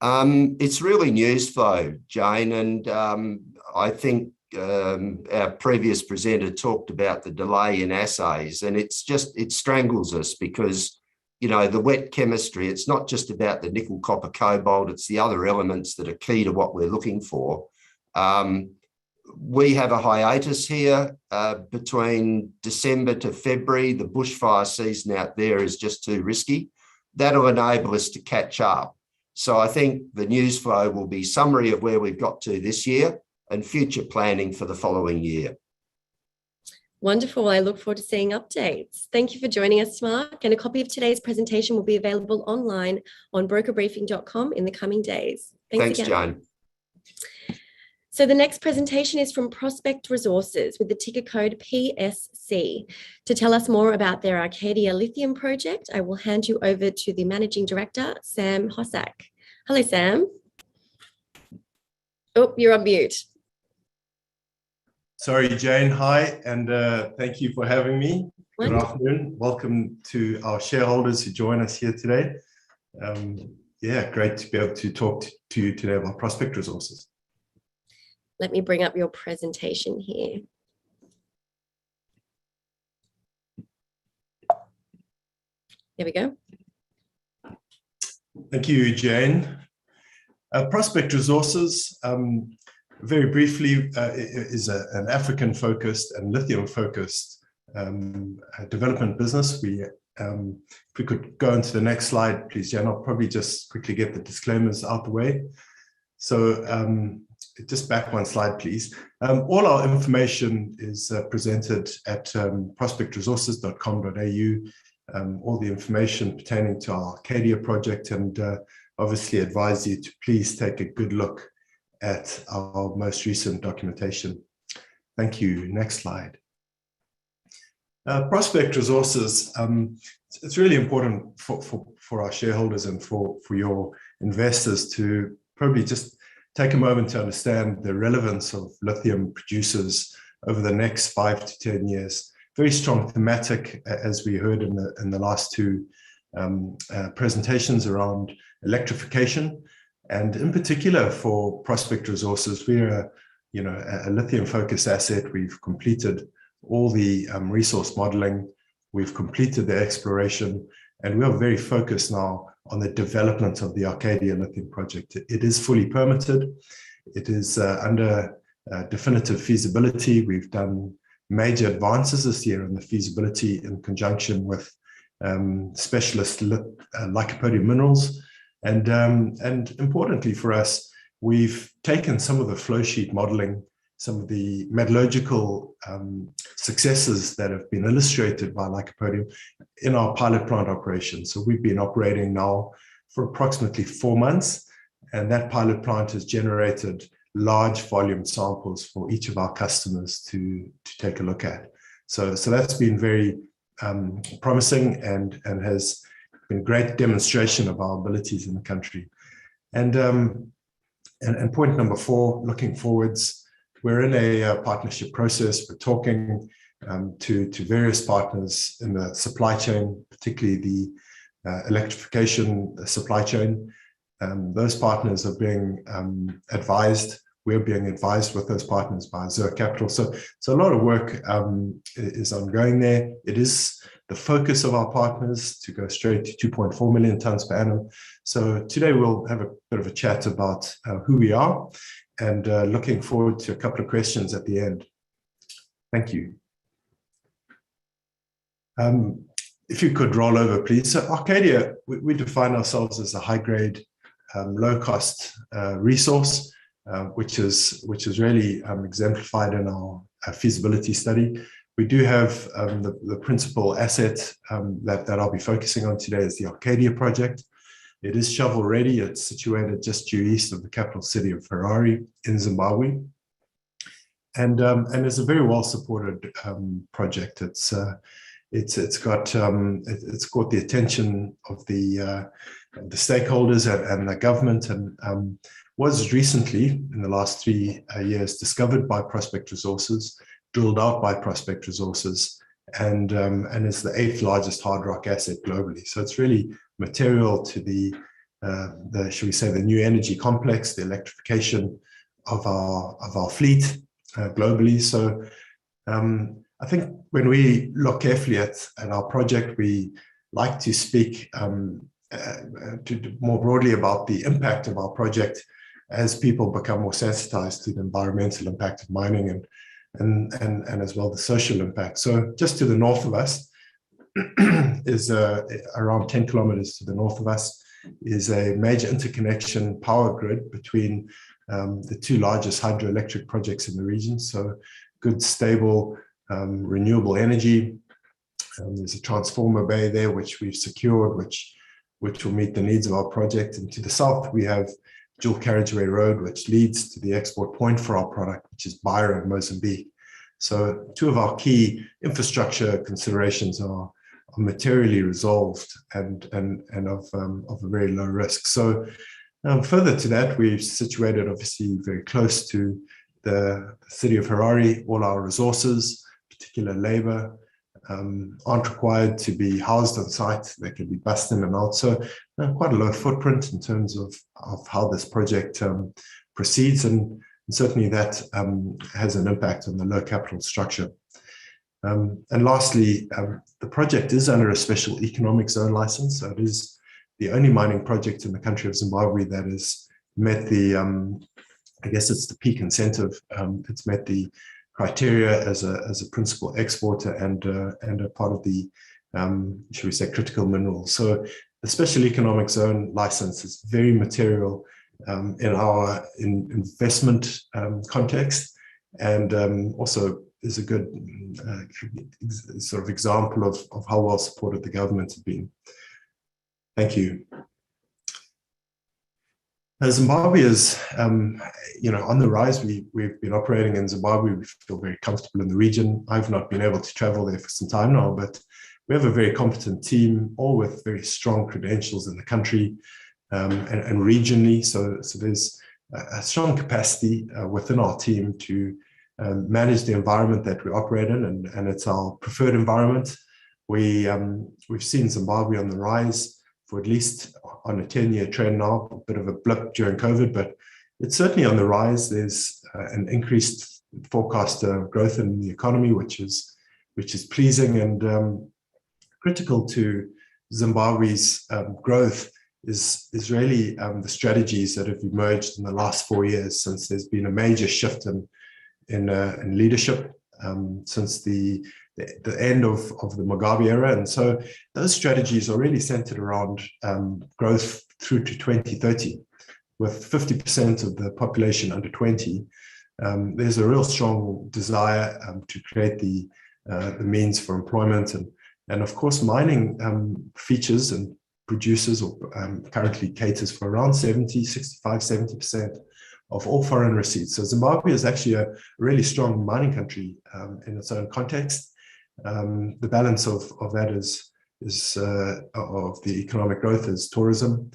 It's really news flow, Jane, and I think our previous presenter talked about the delay in assays, and it strangles us because, you know, the wet chemistry, it's not just about the nickel, copper, cobalt, it's the other elements that are key to what we're looking for. We have a hiatus here between December to February. The bushfire season out there is just too risky. That'll enable us to catch up. So I think the news flow will be summary of where we've got to this year and future planning for the following year. Wonderful. I look forward to seeing updates. Thank you for joining us, Mark. And a copy of today's presentation will be available online on brokerbriefing.com in the coming days. Thanks again. Jane. So the next presentation is from Prospect Resources with the ticker code PSC. To tell us more about their Arcadia lithium project, I will hand you over to the Managing Director, Sam Hossack. Hello, Sam. Oh, you're on mute. Sorry, Jane. Hi, and thank you for having me. Good afternoon. Welcome to our shareholders who join us here today. Yeah, great to be able to talk to you today about Prospect Resources. Let me bring up your presentation here. There we go. Thank you, Jane. Prospect Resources, very briefly, is an African-focused and lithium-focused development business. If we could go into the next slide, please, Jan. I'll probably just quickly get the disclaimers out the way. So just back one slide, please. All our information is presented at prospectresources.com.au. All the information pertaining to our Arcadia project, and obviously advise you to please take a good look at our most recent documentation. Thank you. Next slide. Prospect Resources, it's really important for our shareholders and for your investors to probably just take a moment to understand the relevance of lithium producers over the next 5 to 10 years. Very strong thematic, as we heard in the last two presentations around electrification. And in particular for Prospect Resources, we're a lithium-focused asset. We've completed all the resource modeling. We've completed the exploration, And we are very focused now on the development of the Arcadia lithium project. It is fully permitted. It is under definitive feasibility. We've done major advances this year in the feasibility in conjunction with specialist lycopodium minerals. And importantly for us, we've taken some of the flow sheet modeling, some of the metallurgical successes that have been illustrated by lycopodium in our pilot plant operation. So we've been operating now for approximately 4 months, and that pilot plant has generated large volume samples for each of our customers to take a look at. So that's been very promising and has been great demonstration of our abilities in the country. And point number 4, looking forwards, we're in a partnership process. We're talking to various partners in the supply chain, particularly the electrification supply chain. Those partners are being advised. We're being advised with those partners by Zurich Capital. So a lot of work is ongoing there. It is the focus of our partners to go straight to 2.4 million tons per annum. So today we'll have a bit of a chat about who we are, and looking forward to a couple of questions at the end. Thank you. If you could roll over, please. So Arcadia, we define ourselves as a high-grade, low-cost resource, which is really exemplified in our feasibility study. We do have the principal asset that I'll be focusing on today is the Arcadia project. It is shovel ready. It's situated just due east of the capital city of Harare in Zimbabwe, and it's a very well supported project. It's got the attention of the stakeholders and the government, and was recently in the last 3 years discovered by Prospect Resources, drilled out by Prospect Resources, and is the 8th largest hard rock asset globally. So it's really material to the shall we say, the new energy complex, the electrification of our fleet globally. So I think when we look carefully at our project, we like to speak more broadly about the impact of our project as people become more sensitized to the environmental impact of mining and as well the social impact. So just to the north of us is around 10 kilometers to the north of us is a major interconnection power grid between the 2 largest hydroelectric projects in the region. So good, stable, renewable energy. There's a transformer bay there, which we've secured, which will meet the needs of our project. And to the south, we have dual carriageway road, which leads to the export point for our product, which is Beira in Mozambique. So 2 of our key infrastructure considerations are materially resolved and of a very low risk. So further to that, we've situated obviously very close to the city of Harare. All our resources, particular labor, aren't required to be housed on site. They can be bussed in and out. So quite a low footprint in terms of how this project proceeds, and certainly that has an impact on the low capital structure. And lastly, the project is under a special economic zone license. So it is the only mining project in the country of Zimbabwe that has met the, I guess it's the peak incentive. It's met the criteria as a principal exporter and a part of the, should we say, critical minerals. So the special economic zone license is very material in our investment context, and also is a good sort of example of how well supported the government has been. Thank you. Zimbabwe is, on the rise. We've been operating in Zimbabwe. We feel very comfortable in the region. I've not been able to travel there for some time now, but we have a very competent team, all with very strong credentials in the country and regionally. So there's a strong capacity within our team to manage the environment that we operate in, and it's our preferred environment. We've seen Zimbabwe on the rise for at least on a 10-year trend now, a bit of a blip during COVID, but it's certainly on the rise. There's an increased forecast growth in the economy, which is pleasing and critical to Zimbabwe's growth is really the strategies that have emerged in the last 4 years, since there's been a major shift in leadership since the end of the Mugabe era. And so those strategies are really centered around growth through to 2030, with 50% of the population under 20. There's a real strong desire to create the means for employment, and of course mining features and produces or currently caters for around 70% of all foreign receipts. So Zimbabwe is actually a really strong mining country in its own context. The balance of that is of the economic growth is tourism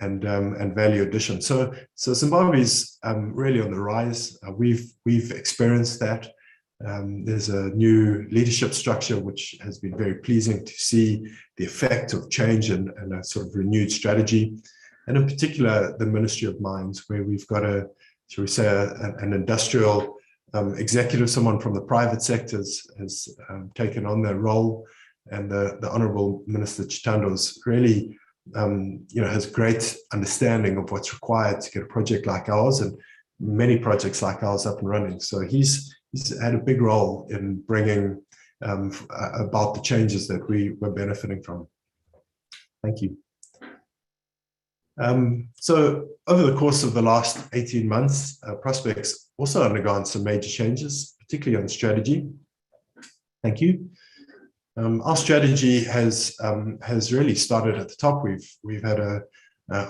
and value addition. So Zimbabwe is really on the rise. We've experienced that. There's a new leadership structure which has been very pleasing to see the effect of change and a sort of renewed strategy, and in particular the Ministry of Mines, where we've got shall we say, an industrial executive, someone from the private sectors has taken on their role, and the Honourable Minister Chitando's really has great understanding of what's required to get a project like ours and many projects like ours up and running. So he's had a big role in bringing about the changes that we were benefiting from. Thank you. So over the course of the last 18 months, Prospect's also undergone some major changes, particularly on strategy. Thank you. Our strategy has really started at the top. We've had a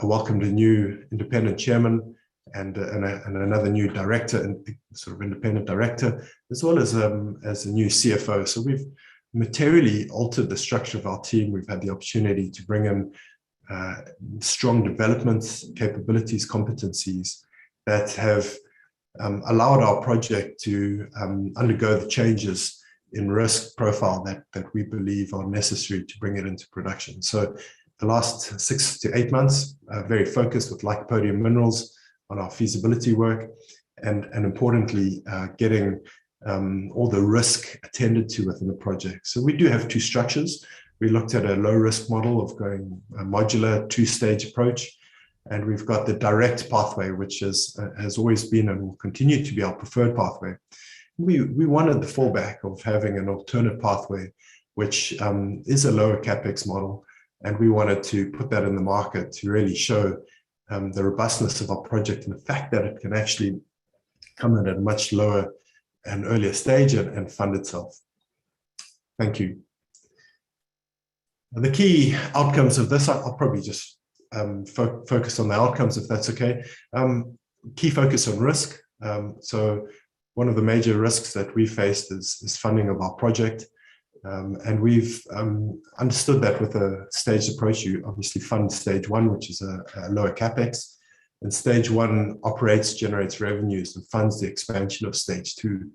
welcomed a new independent chairman and another new director, and sort of independent director, as well as a new CFO. So we've materially altered the structure of our team. We've had the opportunity to bring in strong developments, capabilities, competencies that have allowed our project to undergo the changes in risk profile that we believe are necessary to bring it into production. So the last 6 to 8 months, very focused with Lycopodium Minerals on our feasibility work, and importantly, getting all the risk attended to within the project. So we do have two structures. We looked at a low risk model of going a modular 2-stage approach, and we've got the direct pathway, which has always been and will continue to be our preferred pathway. We wanted the fallback of having an alternate pathway, which is a lower capex model, and we wanted to put that in the market to really show the robustness of our project and the fact that it can actually come in at a much lower and earlier stage and fund itself. Thank you. The key outcomes of this, I'll probably just focus on the outcomes if that's okay. Key focus on risk. So one of the major risks that we faced is funding of our project. And we've understood that with a staged approach. You obviously fund stage 1, which is a lower capex, and stage 1 operates, generates revenues, and funds the expansion of stage 2.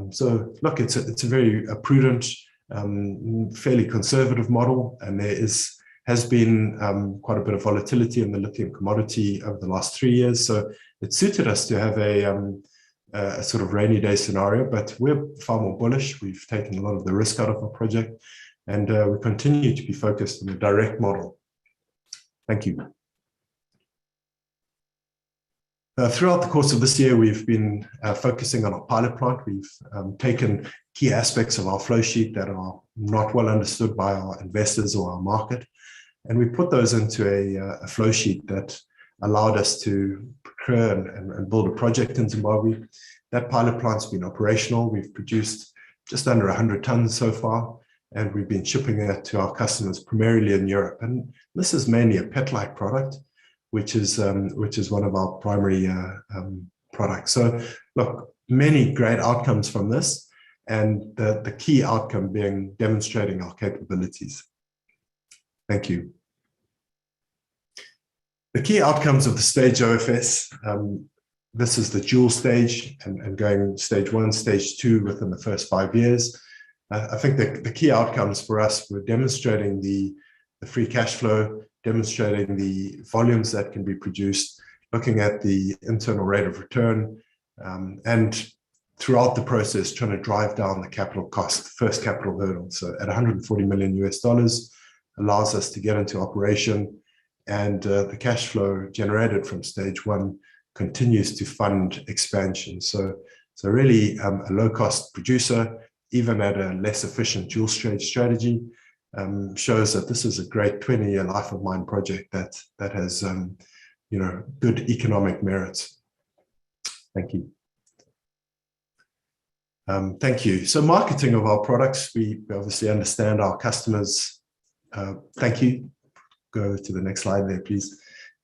So look, it's a very prudent, fairly conservative model, and there has been quite a bit of volatility in the lithium commodity over the last 3 years. So it suited us to have a sort of rainy day scenario, but we're far more bullish. We've taken a lot of the risk out of our project, and we continue to be focused on the direct model. Thank you. Throughout the course of this year, we've been focusing on our pilot plant. We've taken key aspects of our flow sheet that are not well understood by our investors or our market, and we put those into a flow sheet that allowed us to procure and build a project in Zimbabwe. That pilot plant's been operational. We've produced just under 100 tons so far, and we've been shipping that to our customers primarily in Europe. And this is mainly a petlite product, which is one of our primary products. So look, many great outcomes from this, and the key outcome being demonstrating our capabilities. Thank you. The key outcomes of the stage OFS, this is the dual stage and going stage 1, stage 2 within the first 5 years. I think the key outcomes for us were demonstrating the free cash flow, demonstrating the volumes that can be produced, looking at the internal rate of return, and throughout the process trying to drive down the capital cost, first capital hurdle. So at $140 million US, allows us to get into operation, and the cash flow generated from stage 1 continues to fund expansion. So really a low-cost producer, even at a less efficient dual stage strategy, shows that this is a great 20-year life of mine project that has good economic merits. Thank you. Thank you. So marketing of our products, we obviously understand our customers. Thank you. Go to the next slide there, please.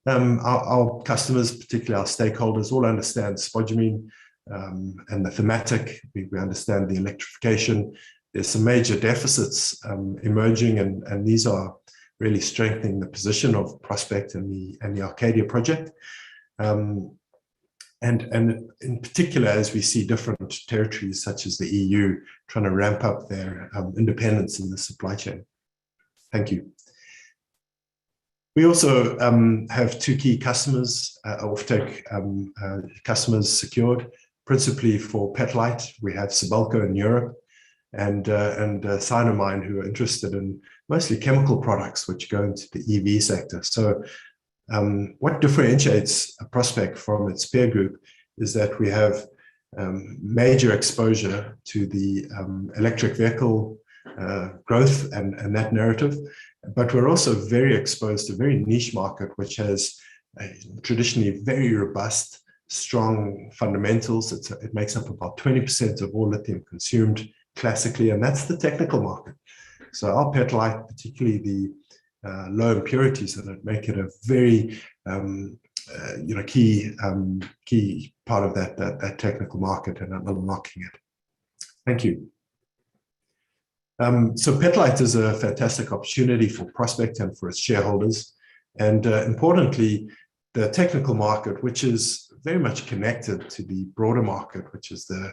Our customers, particularly our stakeholders, all understand spodumene and the thematic. We understand the electrification. There's some major deficits emerging, and these are really strengthening the position of Prospect and the Arcadia project. And in particular, as we see different territories such as the EU trying to ramp up their independence in the supply chain. Thank you. We also have 2 key customers, offtake customers secured, principally for petalite. We have Sibelco in Europe and Sinomine, who are interested in mostly chemical products which go into the EV sector. So what differentiates a Prospect from its peer group is that we have major exposure to the electric vehicle growth and that narrative, but we're also very exposed to a very niche market which has traditionally very robust, strong fundamentals. It makes up about 20% of all lithium consumed classically, and that's the technical market. So our petalite, particularly the low impurities in it, make it a very key part of that technical market and unlocking it. Thank you. So petalite is a fantastic opportunity for Prospect and for its shareholders, and importantly, the technical market, which is very much connected to the broader market, which is the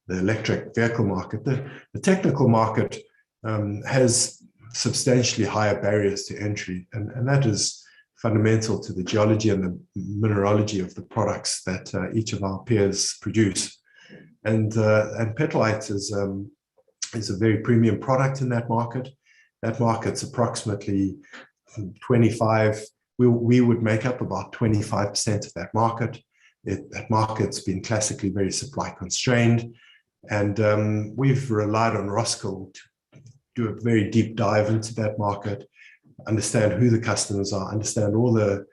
electric vehicle market. The technical market has substantially higher barriers to entry, and that is fundamental to the geology and the mineralogy of the products that each of our peers produce. And petalite is a very premium product in that market. That market's approximately 25. We would make up about 25% of that market. That market's been classically very supply constrained, and we've relied on Roskill to do a very deep dive into that market, understand who the customers are, understand all the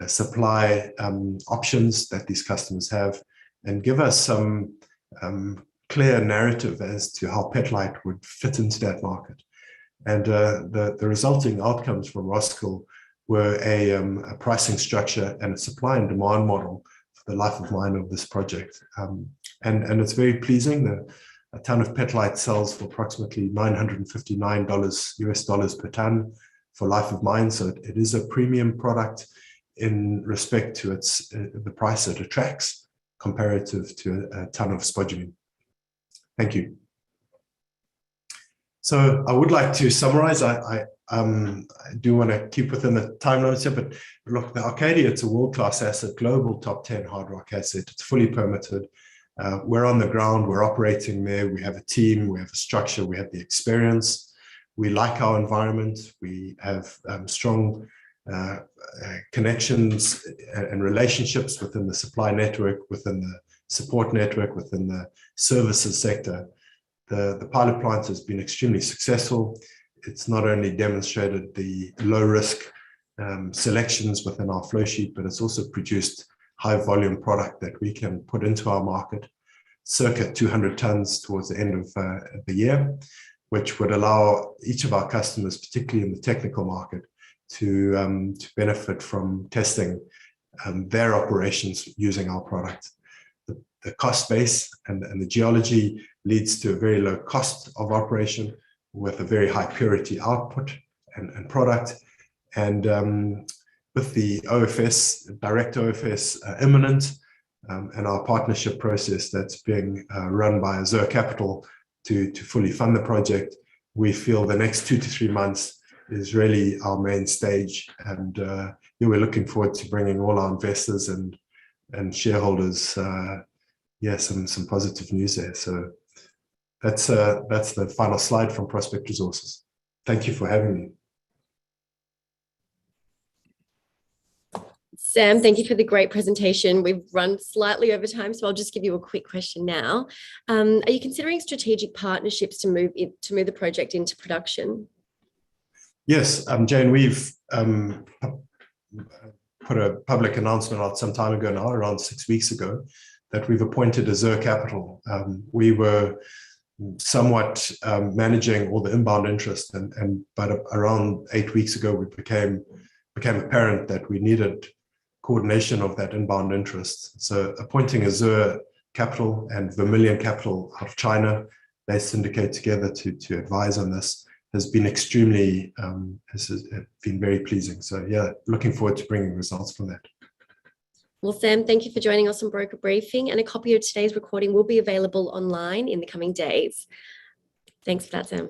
supply options that these customers have, and give us some clear narrative as to how petalite would fit into that market. And the resulting outcomes from Roskill were a pricing structure and a supply and demand model for the life of mine of this project. And it's very pleasing. A ton of petalite sells for approximately $959 US per ton for life of mine. So it is a premium product in respect to the price it attracts comparative to a ton of spodumene. Thank you. So I would like to summarize. I do want to keep within the time limits here, but look, the Arcadia, it's a world-class asset, global top 10 hard rock asset. It's fully permitted. We're on the ground, we're operating there. We have a team, we have a structure, we have the experience. We like our environment. We have strong connections and relationships within the supply network, within the support network, within the services sector. The pilot plant has been extremely successful. It's not only demonstrated the low risk selections within our flow sheet, but it's also produced high volume product that we can put into our market, circa 200 tons towards the end of the year, which would allow each of our customers, particularly in the technical market, to benefit from testing their operations using our product. The cost base and the geology leads to a very low cost of operation with a very high purity output and product. And with the OFS, direct OFS imminent, and our partnership process that's being run by Azure Capital to fully fund the project, we feel the next 2 to 3 months is really our main stage. And we're looking forward to bringing all our investors and shareholders some positive news there. So that's the final slide from Prospect Resources. Thank you for having me. Sam, thank you for the great presentation. We've run slightly over time, so I'll just give you a quick question now. Are you considering strategic partnerships to move the project into production? Yes, Jane, we've put a public announcement out some time ago now, around 6 weeks ago, that we've appointed Azure Capital. We were somewhat managing all the inbound interest, but around 8 weeks ago, we became apparent that we needed coordination of that inbound interest. So appointing Azure Capital and Vermilion Capital out of China, they syndicate together to advise on this, has been extremely, has been very pleasing. So yeah, looking forward to bringing results from that. Well, Sam, thank you for joining us on Broker Briefing, and a copy of today's recording will be available online in the coming days. Thanks for that, Sam.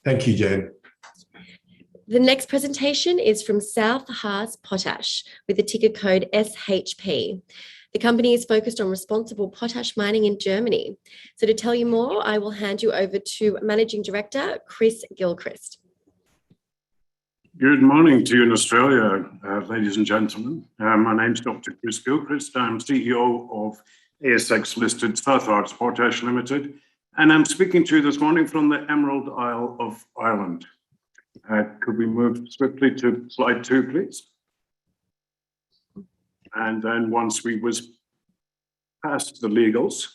Thank you, Jane. The next presentation is from South Harz Potash with the ticker code SHP. The company is focused on responsible potash mining in Germany. So to tell you more, I will hand you over to Managing Director, Chris Gilchrist. Good morning to you in Australia, ladies and gentlemen. My name's Dr. Chris Gilchrist. I'm CEO of ASX-listed South Harz Potash Limited, and I'm speaking to you this morning from the Emerald Isle of Ireland. Could we move swiftly to slide 2, please? And then once we was past the legals,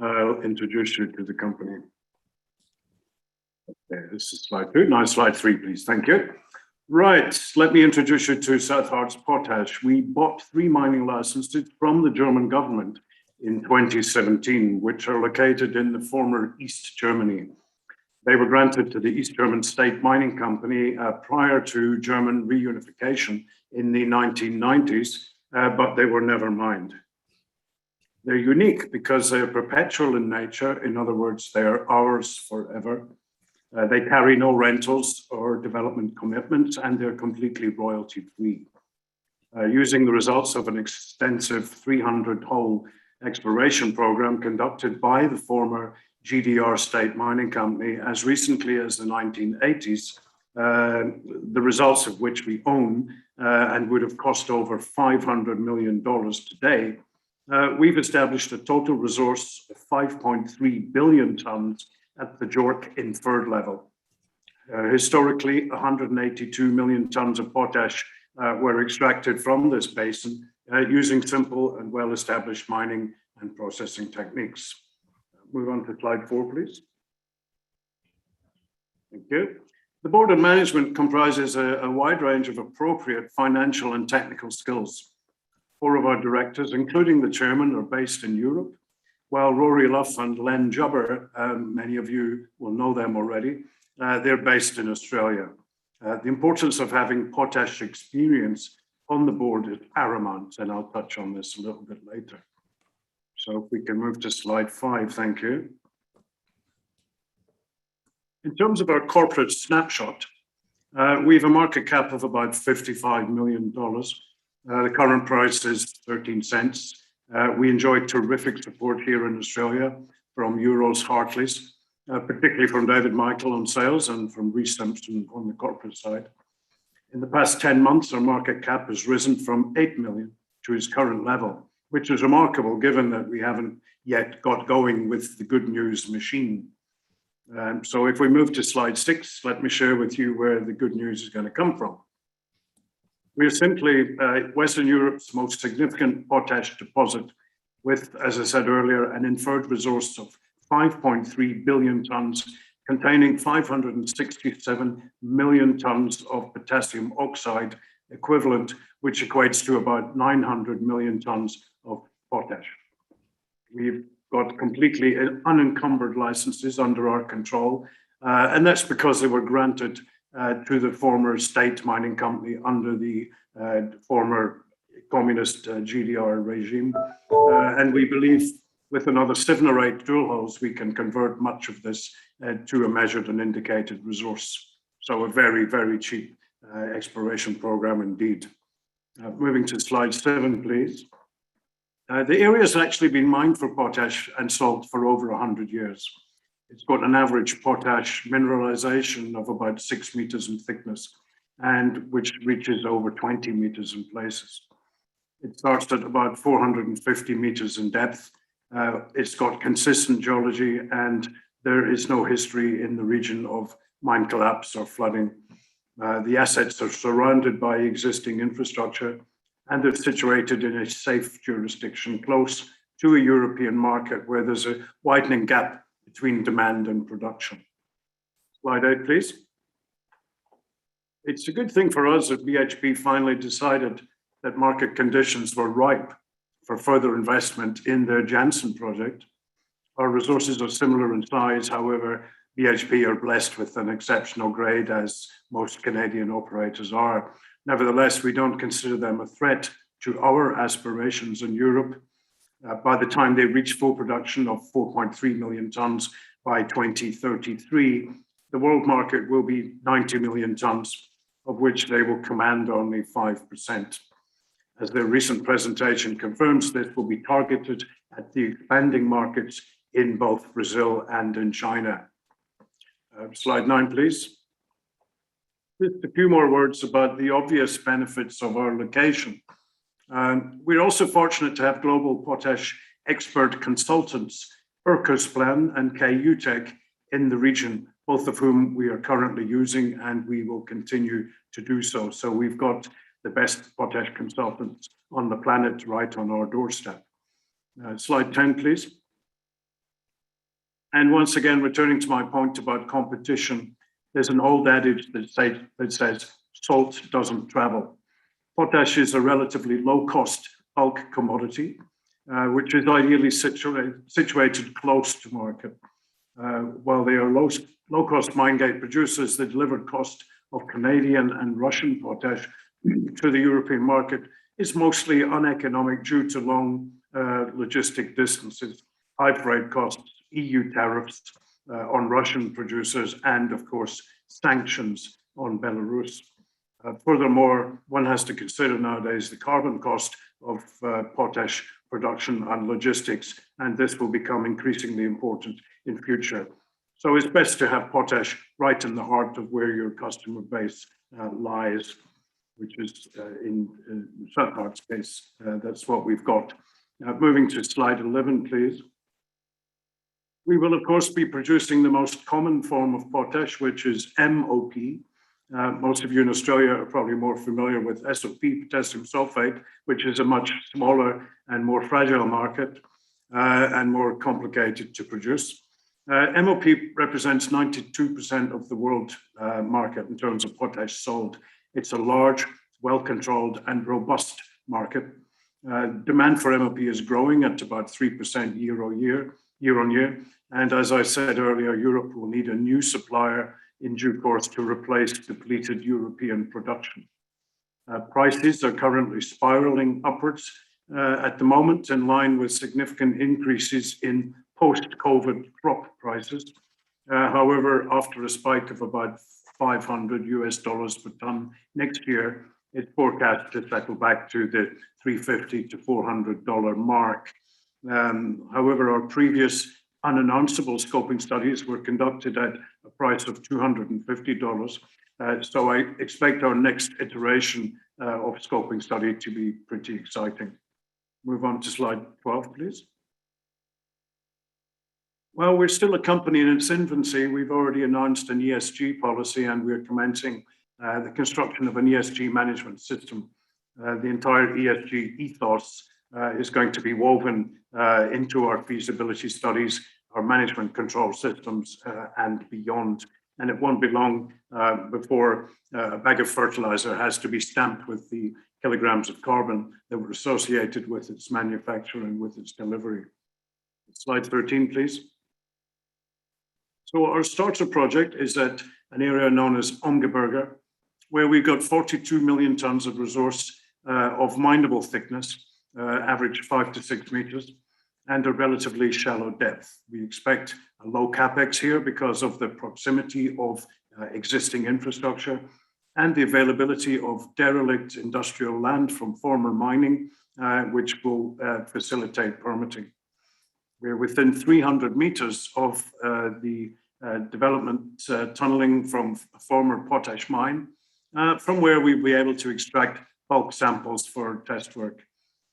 I'll introduce you to the company. Okay, this is slide 2. Now slide 3, please. Thank you. Right, let me introduce you to South Harz Potash. We bought 3 mining licenses from the German government in 2017, which are located in the former East Germany. They were granted to the East German State Mining Company prior to German reunification in the 1990s, but they were never mined. They're unique because they're perpetual in nature. In other words, they're ours forever. They carry no rentals or development commitments, and they're completely royalty-free. Using the results of an extensive 300-hole exploration program conducted by the former GDR State Mining Company as recently as the 1980s, the results of which we own and would have cost over $500 million today, we've established a total resource of 5.3 billion tonnes at the JORC inferred level. Historically, 182 million tonnes of potash were extracted from this basin using simple and well-established mining and processing techniques. Move on to slide 4, please. Thank you. The board of management comprises a wide range of appropriate financial and technical skills. 4 of our directors, including the chairman, are based in Europe, while Rory Luff and Len Jubber, many of you will know them already, they're based in Australia. The importance of having potash experience on the board is paramount, and I'll touch on this a little bit later. So if we can move to slide 5, thank you. In terms of our corporate snapshot, we have a market cap of about $55 million. The current price is 13 cents. We enjoy terrific support here in Australia from Euroz Hartleys, particularly from David Michael on sales and from Rhys Simpson on the corporate side. In the past 10 months, our market cap has risen from 8 million to its current level, which is remarkable given that we haven't yet got going with the good news machine. So if we move to slide 6, let me share with you where the good news is going to come from. We are simply Western Europe's most significant potash deposit with, as I said earlier, an inferred resource of 5.3 billion tonnes containing 567 million tonnes of potassium oxide equivalent, which equates to about 900 million tonnes of potash. We've got completely unencumbered licenses under our control, and that's because they were granted to the former state mining company under the former communist GDR regime. And we believe with another 7 or 8 drill holes, we can convert much of this to a measured and indicated resource. So a very, very cheap exploration program indeed. Moving to slide 7, please. The area has actually been mined for potash and salt for over 100 years. It's got an average potash mineralization of about 6 meters in thickness, and which reaches over 20 meters in places. It starts at about 450 meters in depth. It's got consistent geology, and there is no history in the region of mine collapse or flooding. The assets are surrounded by existing infrastructure, and they're situated in a safe jurisdiction close to a European market where there's a widening gap between demand and production. Slide 8, please. It's a good thing for us that BHP finally decided that market conditions were ripe for further investment in their Jansen project. Our resources are similar in size, however, BHP are blessed with an exceptional grade, as most Canadian operators are. Nevertheless, we don't consider them a threat to our aspirations in Europe. By the time they reach full production of 4.3 million tonnes by 2033, the world market will be 90 million tonnes, of which they will command only 5%. As their recent presentation confirms, this will be targeted at the expanding markets in both Brazil and in China. Slide 9, please. Just a few more words about the obvious benefits of our location. We're also fortunate to have global potash expert consultants, Urkusplan and KUTech, in the region, both of whom we are currently using, and we will continue to do so. So we've got the best potash consultants on the planet right on our doorstep. Slide 10, please. And once again, returning to my point about competition, there's an old adage that says salt doesn't travel. Potash is a relatively low-cost bulk commodity, which is ideally situated close to market. While they are low-cost mine gate producers, the delivered cost of Canadian and Russian potash to the European market is mostly uneconomic due to long logistic distances, high freight costs, EU tariffs on Russian producers, and of course, sanctions on Belarus. Furthermore, one has to consider nowadays the carbon cost of potash production and logistics, and this will become increasingly important in future. So it's best to have potash right in the heart of where your customer base lies, which is in Suthart's case, that's what we've got. Now, moving to slide 11, please. We will, of course, be producing the most common form of potash, which is MOP. Most of you in Australia are probably more familiar with SOP, potassium sulfate, which is a much smaller and more fragile market and more complicated to produce. MOP represents 92% of the world market in terms of potash sold. It's a large, well-controlled and robust market. Demand for MOP is growing at about 3% year on year. And as I said earlier, Europe will need a new supplier in due course to replace depleted European production. Prices are currently spiraling upwards at the moment, in line with significant increases in post-COVID crop prices. However, after a spike of about $500 per ton next year, it's forecast to settle back to the $350 to $400 mark. However, our previous unannounceable scoping studies were conducted at a price of $250. So I expect our next iteration of scoping study to be pretty exciting. Move on to slide 12, please. Well, we're still a company in its infancy. We've already announced an ESG policy, and we're commencing the construction of an ESG management system. The entire ESG ethos is going to be woven into our feasibility studies, our management control systems, and beyond. And it won't be long before a bag of fertilizer has to be stamped with the kilograms of carbon that were associated with its manufacture and with its delivery. Slide 13, please. So our starter project is at an area known as Omgeberger, where we've got 42 million tons of resource of mineable thickness, average 5 to 6 meters, and a relatively shallow depth. We expect a low capex here because of the proximity of existing infrastructure and the availability of derelict industrial land from former mining, which will facilitate permitting. We're within 300 meters of the development tunneling from a former potash mine, from where we'll be able to extract bulk samples for test work.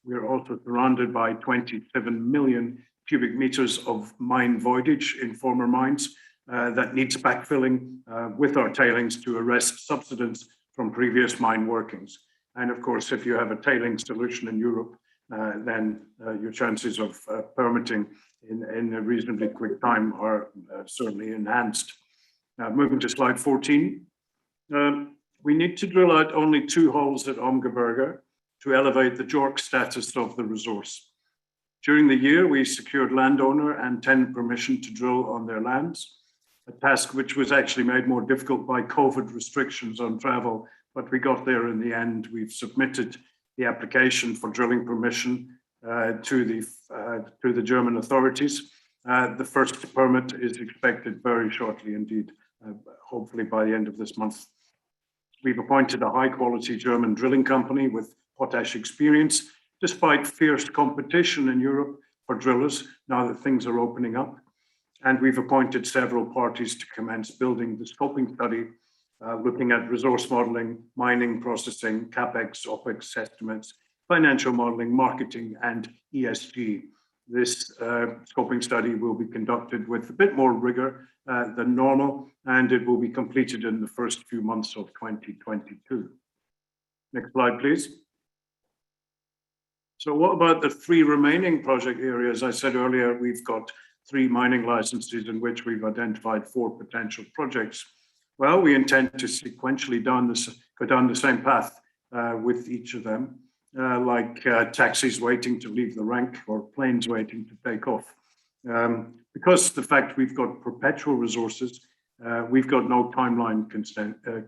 We're also surrounded by 27 million cubic meters of mine voidage in former mines that needs backfilling with our tailings to arrest subsidence from previous mine workings. And of course, if you have a tailings solution in Europe, then your chances of permitting in a reasonably quick time are certainly enhanced. Moving to slide 14. We need to drill out only 2 holes at Omgeberger to elevate the JORC status of the resource. During the year, we secured landowner and tenant permission to drill on their lands, a task which was actually made more difficult by COVID restrictions on travel, but we got there in the end. We've submitted the application for drilling permission to the German authorities. The first permit is expected very shortly indeed, hopefully by the end of this month. We've appointed a high-quality German drilling company with potash experience, despite fierce competition in Europe for drillers now that things are opening up. And we've appointed several parties to commence building the scoping study, looking at resource modeling, mining, processing, CapEx, OpEx estimates, financial modeling, marketing, and ESG. This scoping study will be conducted with a bit more rigor than normal, and it will be completed in the first few months of 2022. Next slide, please. So what about the 3 remaining project areas? I said earlier, we've got 3 mining licenses in which we've identified 4 potential projects. Well, we intend to sequentially go down the same path with each of them, like taxis waiting to leave the rank or planes waiting to take off. Because the fact we've got perpetual resources, we've got no timeline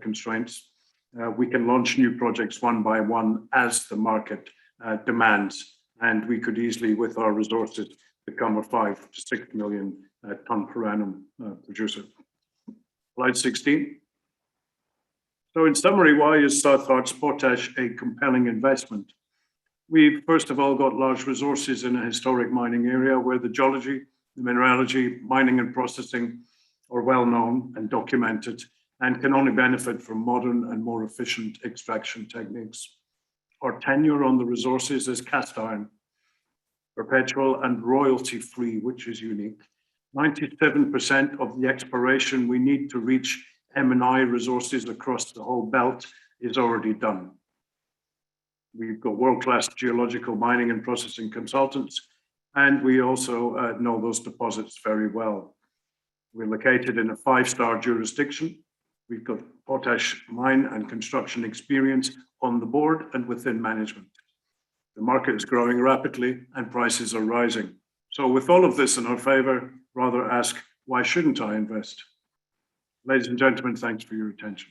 constraints. We can launch new projects one by one as the market demands, and we could easily, with our resources, become a 5 to 6 million ton per annum producer. Slide 16. So in summary, why is South Harz Potash a compelling investment? We've first of all got large resources in a historic mining area where the geology, the mineralogy, mining and processing are well known and documented and can only benefit from modern and more efficient extraction techniques. Our tenure on the resources is cast iron, perpetual and royalty free, which is unique. 97% of the exploration we need to reach M&I resources across the whole belt is already done. We've got world-class geological mining and processing consultants, and we also know those deposits very well. We're located in a 5-star jurisdiction. We've got potash mine and construction experience on the board and within management. The market is growing rapidly and prices are rising. So with all of this in our favor, rather ask, why shouldn't I invest? Ladies and gentlemen, thanks for your attention.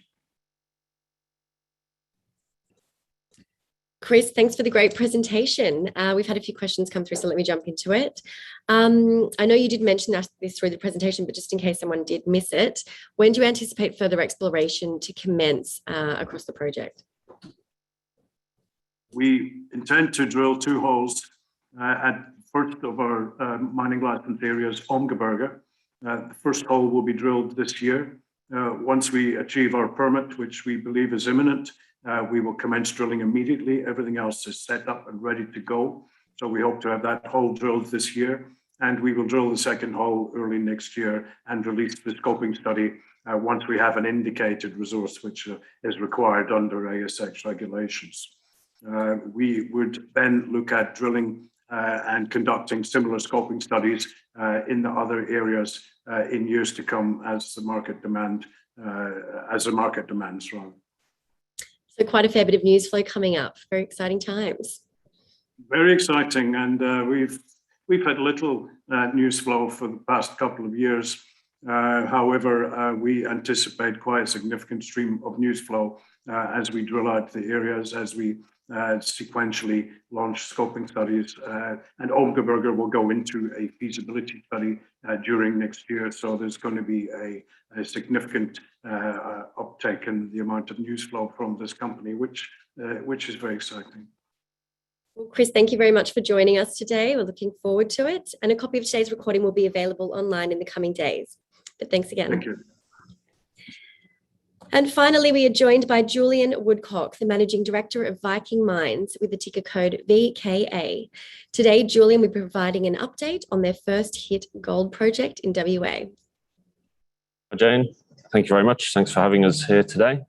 Chris, thanks for the great presentation. We've had a few questions come through, so let me jump into it. I know you did mention this through the presentation, but just in case someone did miss it, when do you anticipate further exploration to commence across the project? We intend to drill 2 holes at first of our mining license areas, Omgeberger. The first hole will be drilled this year. Once we achieve our permit, which we believe is imminent, we will commence drilling immediately. Everything else is set up and ready to go. So we hope to have that hole drilled this year, and we will drill the second hole early next year and release the scoping study once we have an indicated resource, which is required under ASX regulations. We would then look at drilling and conducting similar scoping studies in the other areas in years to come as the market demands. So quite a fair bit of news flow coming up. Very exciting times. Very exciting, and we've had little news flow for the past couple of years. However, we anticipate quite a significant stream of news flow as we drill out the areas, as we sequentially launch scoping studies, and Omgeberger will go into a feasibility study during next year. So there's going to be a significant uptake in the amount of news flow from this company, which is very exciting. Well, Chris, thank you very much for joining us today. We're looking forward to it, and a copy of today's recording will be available online in the coming days. But thanks again. Thank you. And finally, we are joined by Julian Woodcock, the Managing Director of Viking Mines with the ticker code VKA. Today, Julian will be providing an update on their first hit gold project in WA. Hi, Jane. Thank you very much. Thanks for having us here today.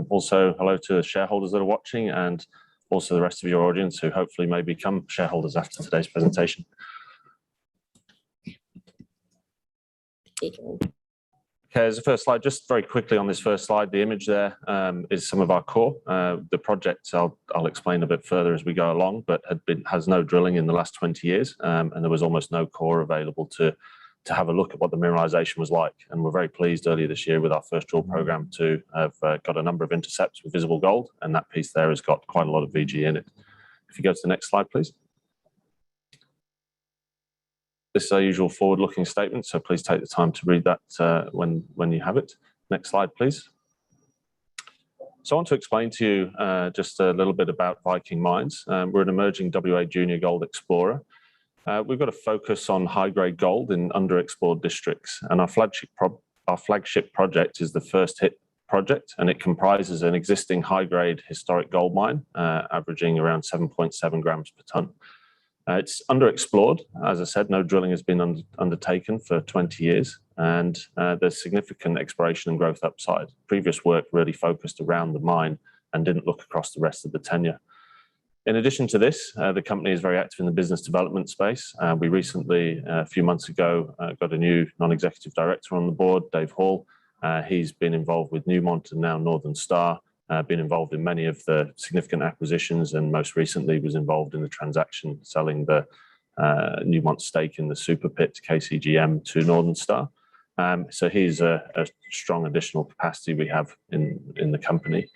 Also, hello to the shareholders that are watching and also the rest of your audience who hopefully may become shareholders after today's presentation. Okay, as a first slide, just very quickly on this first slide, the image there is some of our core. The project I'll explain a bit further as we go along, but has no drilling in the last 20 years, and there was almost no core available to have a look at what the mineralization was like. And we're very pleased earlier this year with our first drill program to have got a number of intercepts with visible gold, and that piece there has got quite a lot of VG in it. If you go to the next slide, please. This is our usual forward-looking statement, so please take the time to read that when you have it. Next slide, please. So I want to explain to you just a little bit about Viking Mines. We're an emerging WA junior gold explorer. We've got a focus on high-grade gold in underexplored districts, and our flagship project is the First Hit project, and it comprises an existing high-grade historic gold mine, averaging around 7.7 grams per tonne. It's underexplored. As I said, no drilling has been undertaken for 20 years, and there's significant exploration and growth upside. Previous work really focused around the mine and didn't look across the rest of the tenure. In addition to this, the company is very active in the business development space. We recently, a few months ago, got a new non-executive director on the board, Dave Hall. He's been involved with Newmont and now Northern Star, been involved in many of the significant acquisitions, and most recently was involved in the transaction selling the Newmont stake in the Super Pit KCGM to Northern Star. So he's a strong additional capacity we have in the company.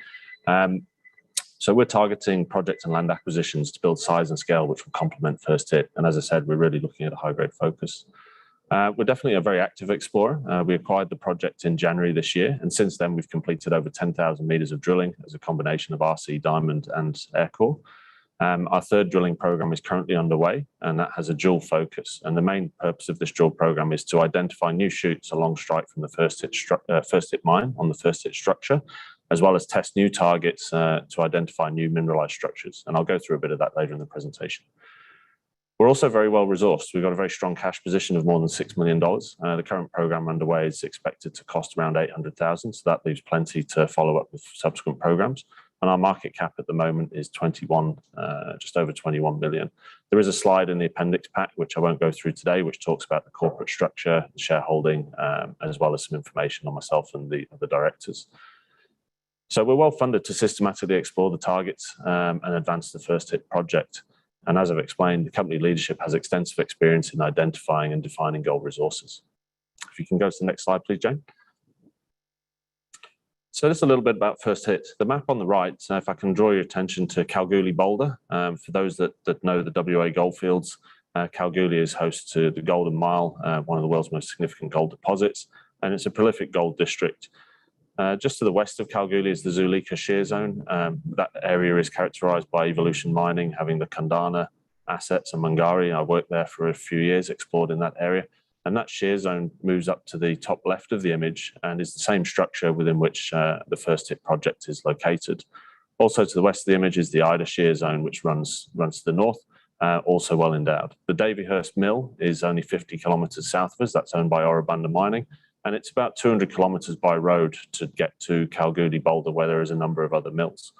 So we're targeting project and land acquisitions to build size and scale, which will complement First Hit. And as I said, we're really looking at a high-grade focus. We're definitely a very active explorer. We acquired the project in January this year, and since then we've completed over 10,000 meters of drilling as a combination of RC, diamond, and air core. Our third drilling program is currently underway, and that has a dual focus. And the main purpose of this drill program is to identify new shoots along strike from the First Hit mine on the First Hit structure, as well as test new targets to identify new mineralized structures. And I'll go through a bit of that later in the presentation. We're also very well resourced. We've got a very strong cash position of more than $6 million. The current program underway is expected to cost around $800,000, so that leaves plenty to follow up with subsequent programs. And our market cap at the moment is just over 21 million. There is a slide in the appendix pack, which I won't go through today, which talks about the corporate structure, the shareholding, as well as some information on myself and the other directors. So we're well funded to systematically explore the targets and advance the First Hit project. And as I've explained, the company leadership has extensive experience in identifying and defining gold resources. If you can go to the next slide, please, Jane. So just a little bit about First Hit. The map on the right, if I can draw your attention to Kalgoorlie Boulder. For those that know the WA goldfields, Kalgoorlie is host to the Golden Mile, one of the world's most significant gold deposits, and it's a prolific gold district. Just to the west of Kalgoorlie is the Zulika Shear Zone. That area is characterized by Evolution Mining, having the Kundana assets and Mungari. I worked there for a few years, explored in that area. And that shear zone moves up to the top left of the image and is the same structure within which the First Hit project is located. Also to the west of the image is the Ida Shear Zone, which runs to the north, also well endowed. The Davyhurst Mill is only 50 kilometers south of us. That's owned by Orabunda Mining. And it's about 200 kilometers by road to get to Kalgoorlie Boulder, where there is a number of other mills.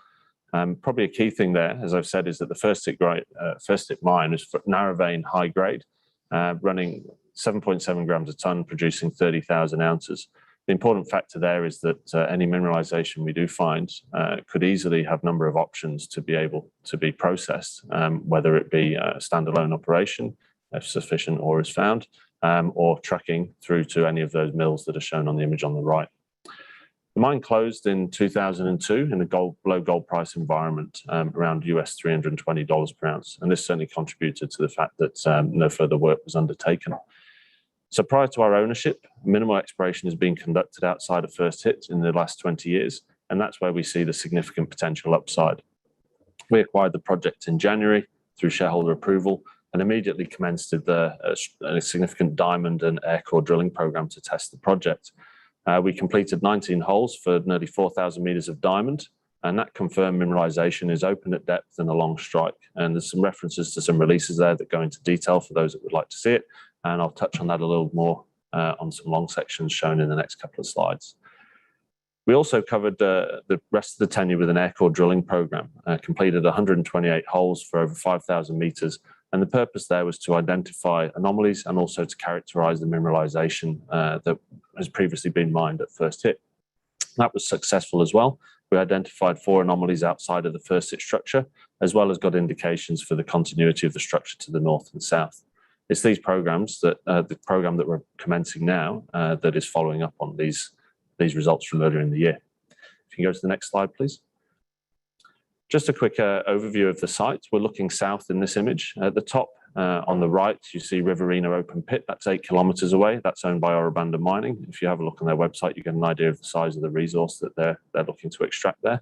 Probably a key thing there, as I've said, is that the First Hit mine is narrow vein, high grade, running 7.7 grams a tonne, producing 30,000 ounces. The important factor there is that any mineralization we do find could easily have a number of options to be able to be processed, whether it be a standalone operation, if sufficient ore is found, or trucking through to any of those mills that are shown on the image on the right. The mine closed in 2002 in a low gold price environment, around US $320 per ounce. And this certainly contributed to the fact that no further work was undertaken. So prior to our ownership, minimal exploration has been conducted outside of First Hit in the last 20 years. And that's where we see the significant potential upside. We acquired the project in January through shareholder approval and immediately commenced a significant diamond and air core drilling program to test the project. We completed 19 holes for nearly 4,000 meters of diamond, and that confirmed mineralization is open at depth and along strike. And there's some references to some releases there that go into detail for those that would like to see it. And I'll touch on that a little more on some long sections shown in the next couple of slides. We also covered the rest of the tenure with an air core drilling program, completed 128 holes for over 5,000 meters. And the purpose there was to identify anomalies and also to characterize the mineralization that has previously been mined at first hit. That was successful as well. We identified 4 anomalies outside of the first hit structure, as well as got indications for the continuity of the structure to the north and south. It's these programs that the program that we're commencing now that is following up on these results from earlier in the year. If you can go to the next slide, please. Just a quick overview of the site. We're looking south in this image. At the top on the right, you see Riverina open pit. That's 8 kilometers away. That's owned by Orabanda Mining. If you have a look on their website, you get an idea of the size of the resource that they're looking to extract there.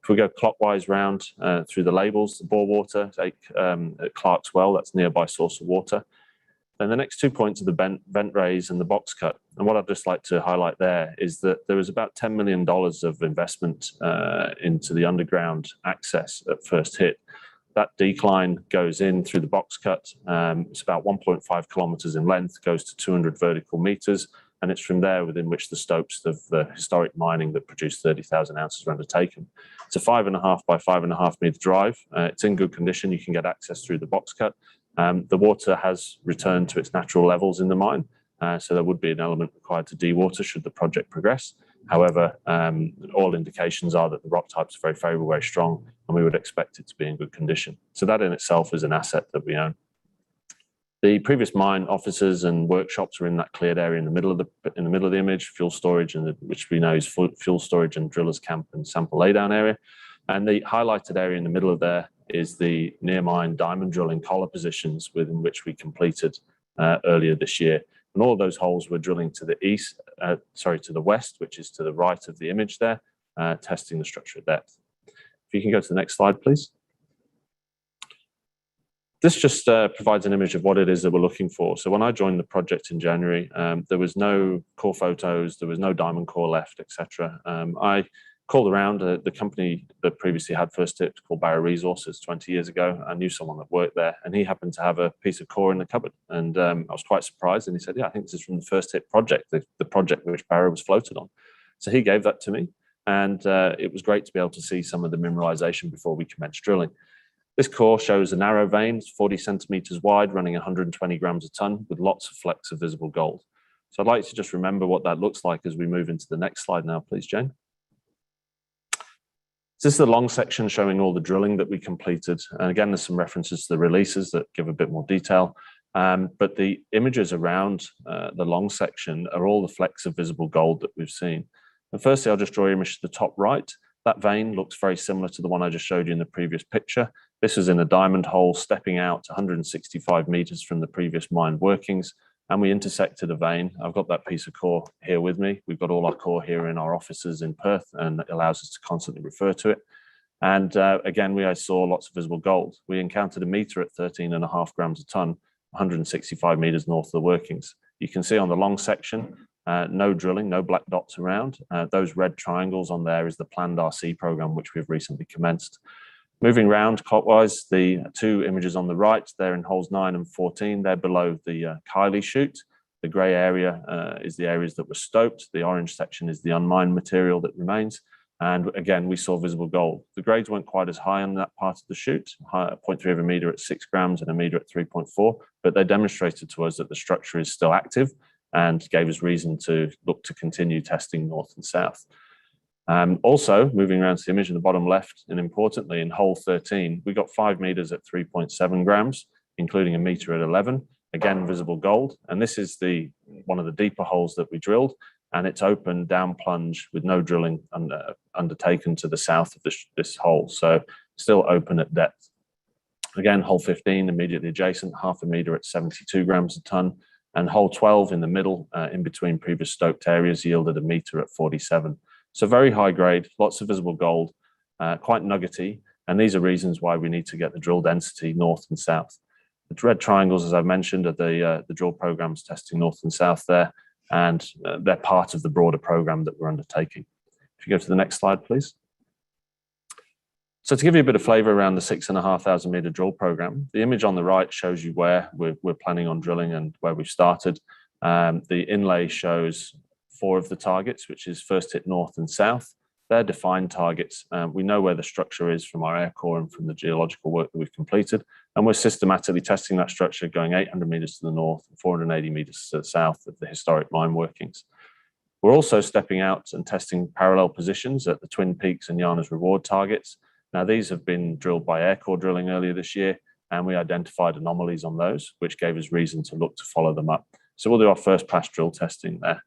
If we go clockwise round through the labels, the bore water at Clark's Well, that's nearby source of water. Then the next 2 points are the vent raise and the box cut. And what I'd just like to highlight there is that there was about $10 million of investment into the underground access at first hit. That decline goes in through the box cut. It's about 1.5 kilometers in length, goes to 200 vertical meters. And it's from there within which the stopes of the historic mining that produced 30,000 ounces are undertaken. It's a 5.5 by 5.5 meter drive. It's in good condition. You can get access through the box cut. The water has returned to its natural levels in the mine, so there would be an element required to dewater should the project progress. However, all indications are that the rock types are very favourable, very strong, and we would expect it to be in good condition. So that in itself is an asset that we own. The previous mine offices and workshops are in that cleared area in the middle of the image, fuel storage, which we know is fuel storage and drillers camp and sample laydown area. And the highlighted area in the middle of there is the near mine diamond drilling collar positions within which we completed earlier this year. And all of those holes were drilling to the west, which is to the right of the image there, testing the structure at depth. If you can go to the next slide, please. This just provides an image of what it is that we're looking for. So when I joined the project in January, there was no core photos, there was no diamond core left, etc. I called around the company that previously had first hit called Deterra Resources 20 years ago. I knew someone that worked there, and he happened to have a piece of core in the cupboard. And I was quite surprised. And he said, yeah, I think this is from the first hit project, the project which Deterra was floated on. So he gave that to me. And it was great to be able to see some of the mineralization before we commenced drilling. This core shows a narrow vein, 40 centimeters wide, running 120 grams a ton with lots of flecks of visible gold. So I'd like to just remember what that looks like as we move into the next slide now, please, Jane. So this is the long section showing all the drilling that we completed. And again, there's some references to the releases that give a bit more detail. But the images around the long section are all the flecks of visible gold that we've seen. And firstly, I'll just draw your image to the top right. That vein looks very similar to the one I just showed you in the previous picture. This is in a diamond hole stepping out 165 meters from the previous mine workings. And we intersected a vein. I've got that piece of core here with me. We've got all our core here in our offices in Perth, and it allows us to constantly refer to it. And again, I saw lots of visible gold. We encountered a meter at 13.5 grams a ton, 165 meters north of the workings. You can see on the long section, no drilling, no black dots around. Those red triangles on there is the planned RC program, which we've recently commenced. Moving round clockwise, the 2 images on the right, they're in holes 9 and 14. They're below the Kylie chute. The grey area is the areas that were stoped. The orange section is the unmined material that remains. And again, we saw visible gold. The grades weren't quite as high on that part of the chute, 0.3 of a meter at 6 grams and a meter at 3.4, but they demonstrated to us that the structure is still active and gave us reason to look to continue testing north and south. Also, moving around to the image in the bottom left, and importantly, in hole 13, we got 5 meters at 3.7 grams, including a meter at 11, again, visible gold. And this is one of the deeper holes that we drilled, and it's open down plunge with no drilling undertaken to the south of this hole. So still open at depth. Again, hole 15, immediately adjacent, 0.5 meter at 72 grams a ton. And hole 12 in the middle, in between previous stoped areas, yielded a meter at 47. So very high grade, lots of visible gold, quite nuggety. And these are reasons why we need to get the drill density north and south. The red triangles, as I've mentioned, are the drill programs testing north and south there. and they're part of the broader program that we're undertaking. If you go to the next slide, please. So to give you a bit of flavour around the 6,500 metre drill program, the image on the right shows you where we're planning on drilling and where we've started. The inlay shows 4 of the targets, which is First Hit North and South. They're defined targets. We know where the structure is from our air core and from the geological work that we've completed, and we're systematically testing that structure going 800 metres to the north and 480 metres to the south of the historic mine workings. We're also stepping out and testing parallel positions at the Twin Peaks and Yarna's Reward targets. Now, these have been drilled by air core drilling earlier this year, and we identified anomalies on those, which gave us reason to look to follow them up. So we'll do our first pass drill testing there.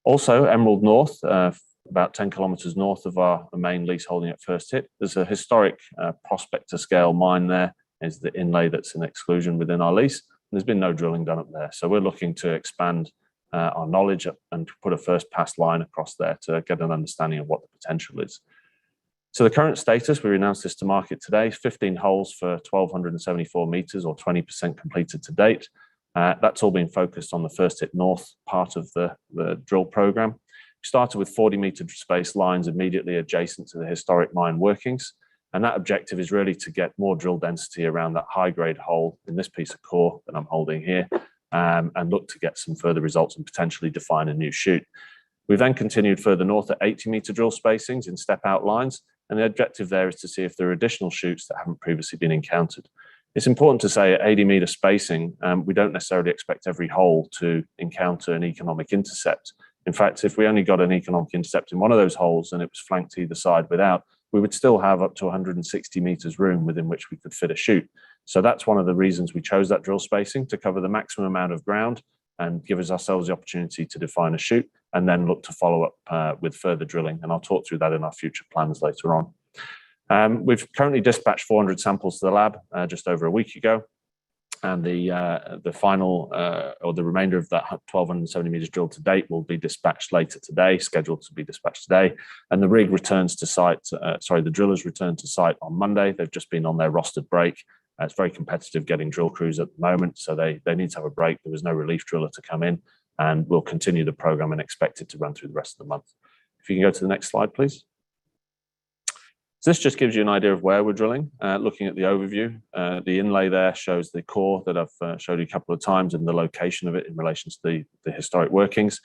Also, Emerald North, about 10 kilometres north of our main lease holding at First Hit, there's a historic prospector scale mine there. Is the inlay that's an exclusion within our lease. There's been no drilling done up there. So we're looking to expand our knowledge and put a first pass line across there to get an understanding of what the potential is. So the current status, we announced this to market today, 15 holes for 1,274 metres or 20% completed to date. That's all been focused on the First Hit North part of the drill program. We started with 40-metre space lines immediately adjacent to the historic mine workings. And that objective is really to get more drill density around that high-grade hole in this piece of core that I'm holding here, and look to get some further results and potentially define a new shoot. We've then continued further north at 80-metre drill spacings in step-out lines. And the objective there is to see if there are additional shoots that haven't previously been encountered. It's important to say at 80-metre spacing, we don't necessarily expect every hole to encounter an economic intercept. In fact, if we only got an economic intercept in one of those holes and it was flanked either side without, we would still have up to 160 metres room within which we could fit a shoot. So that's one of the reasons we chose that drill spacing, to cover the maximum amount of ground and give ourselves the opportunity to define a shoot and then look to follow up with further drilling. And I'll talk through that in our future plans later on. We've currently dispatched 400 samples to the lab just over a week ago. And the final or the remainder of that 1,270 metres drilled to date will be dispatched later today, scheduled to be dispatched today. And the rig returns to site, the drillers return to site on Monday. They've just been on their rostered break. It's very competitive getting drill crews at the moment, so they need to have a break. There was no relief driller to come in, and we'll continue the program and expect it to run through the rest of the month. If you can go to the next slide, please. So this just gives you an idea of where we're drilling. Looking at the overview, the inlay there shows the core that I've showed you a couple of times and the location of it in relation to the historic workings.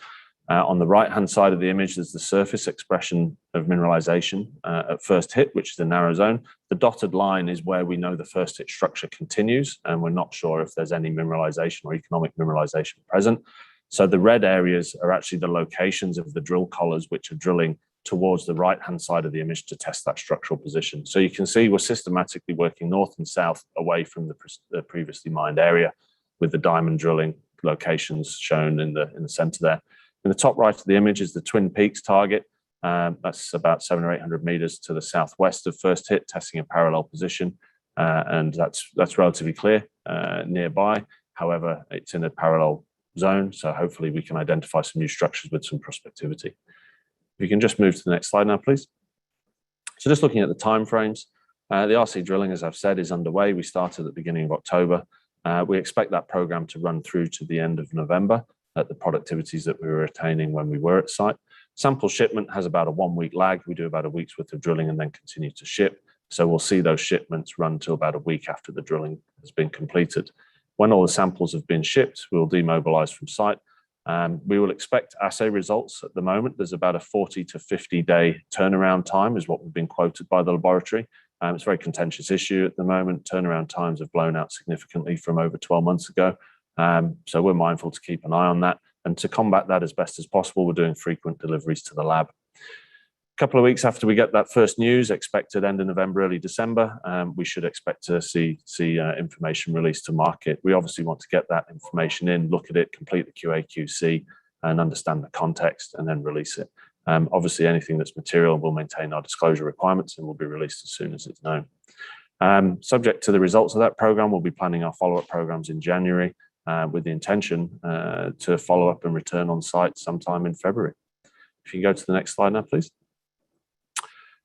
On the right-hand side of the image, there's the surface expression of mineralization at First Hit, which is a narrow zone. The dotted line is where we know the First Hit structure continues, and we're not sure if there's any mineralization or economic mineralization present. So the red areas are actually the locations of the drill collars, which are drilling towards the right-hand side of the image to test that structural position. So you can see we're systematically working north and south away from the previously mined area, with the diamond drilling locations shown in the center there. In the top right of the image is the Twin Peaks target. That's about 700 or 800 meters to the southwest of First Hit, testing a parallel position. And that's relatively clear nearby. However, it's in a parallel zone, so hopefully we can identify some new structures with some prospectivity. If you can just move to the next slide now, please. So just looking at the timeframes, the RC drilling, as I've said, is underway. We started at the beginning of October. We expect that program to run through to the end of November at the productivities that we were attaining when we were at site. Sample shipment has about a 1 week lag. We do about a week's worth of drilling and then continue to ship. So we'll see those shipments run to about a week after the drilling has been completed. When all the samples have been shipped, we'll demobilize from site. We will expect assay results at the moment. There's about a 40 to 50 day turnaround time is what we've been quoted by the laboratory. It's a very contentious issue at the moment. Turnaround times have blown out significantly from over 12 months ago. So we're mindful to keep an eye on that. And to combat that as best as possible, we're doing frequent deliveries to the lab. A couple of weeks after we get that first news, expected end of November, early December, we should expect to see information released to market. We obviously want to get that information in, look at it, complete the QA/QC, and understand the context, and then release it. Obviously, anything that's material will maintain our disclosure requirements and will be released as soon as it's known. Subject to the results of that program, we'll be planning our follow-up programs in January with the intention to follow up and return on site sometime in February. If you can go to the next slide now, please.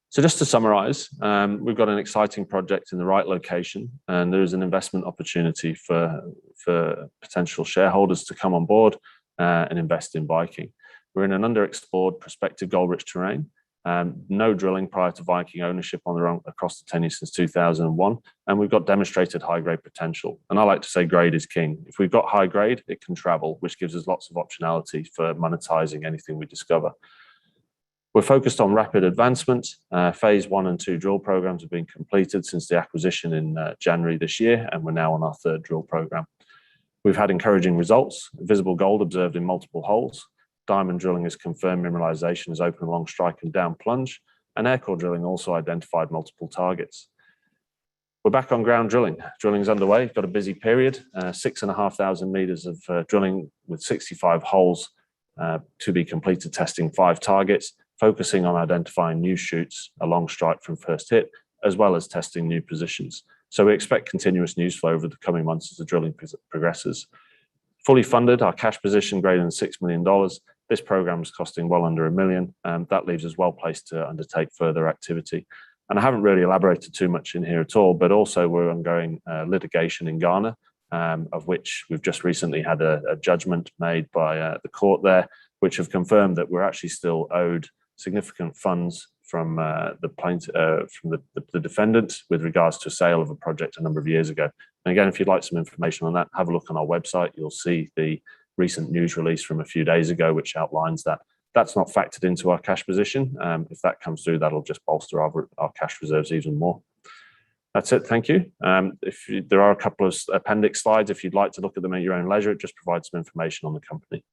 So just to summarize, we've got an exciting project in the right location, and there is an investment opportunity for potential shareholders to come on board. and invest in Viking. We're in an underexplored prospective gold-rich terrain. No drilling prior to Viking ownership across the tenure since 2001, and we've got demonstrated high-grade potential. And I like to say grade is king. If we've got high grade, it can travel, which gives us lots of optionality for monetizing anything we discover. We're focused on rapid advancement. Phase 1 and 2 drill programs have been completed since the acquisition in January this year, and we're now on our 3rd drill program. We've had encouraging results, visible gold observed in multiple holes. Diamond drilling has confirmed mineralization is open along strike and down plunge, and aircore drilling also identified multiple targets. We're back on ground drilling. Drilling's underway. We've got a busy period, 6,500 meters of drilling with 65 holes to be completed, testing 5 targets, focusing on identifying new shoots along strike from first hit, as well as testing new positions. So we expect continuous news flow over the coming months as the drilling progresses. Fully funded, our cash position greater than $6 million. This program is costing well under $1 million, and that leaves us well placed to undertake further activity. And I haven't really elaborated too much in here at all, but also we're ongoing litigation in Ghana, of which we've just recently had a judgment made by the court there, which have confirmed that we're actually still owed significant funds from the defendant with regards to a sale of a project a number of years ago. And again, if you'd like some information on that, have a look on our website. You'll see the recent news release from a few days ago, which outlines that. That's not factored into our cash position. If that comes through, that'll just bolster our cash reserves even more. That's it. Thank you. There are a couple of appendix slides. If you'd like to look at them at your own leisure, it just provides some information on the company.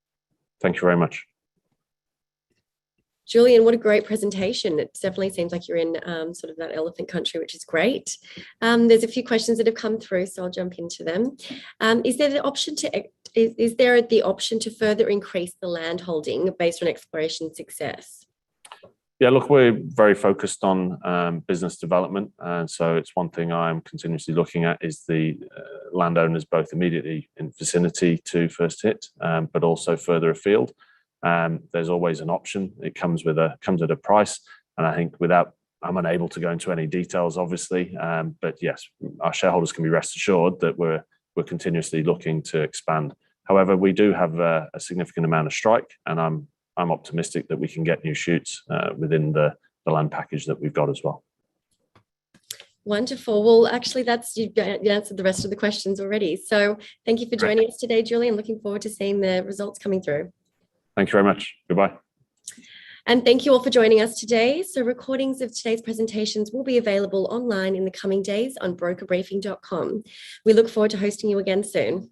Thank you very much. Julian, what a great presentation. It definitely seems like you're in sort of that elephant country, which is great. There's a few questions that have come through, so I'll jump into them. Is there the option to further increase the land holding based on exploration success? Yeah, look, we're very focused on business development, and so it's one thing I'm continuously looking at is the landowners both immediately in vicinity to first hit, but also further afield. There's always an option. It comes at a price, and I think I'm unable to go into any details, obviously, but yes, our shareholders can be rest assured that we're continuously looking to expand. However, we do have a significant amount of strike, and I'm optimistic that we can get new shoots within the land package that we've got as well. Wonderful. Well, actually, you've answered the rest of the questions already. So thank you for joining us today, Julian. Looking forward to seeing the results coming through. Thank you very much. Goodbye. And thank you all for joining us today. So recordings of today's presentations will be available online in the coming days on brokerbriefing.com. We look forward to hosting you again soon.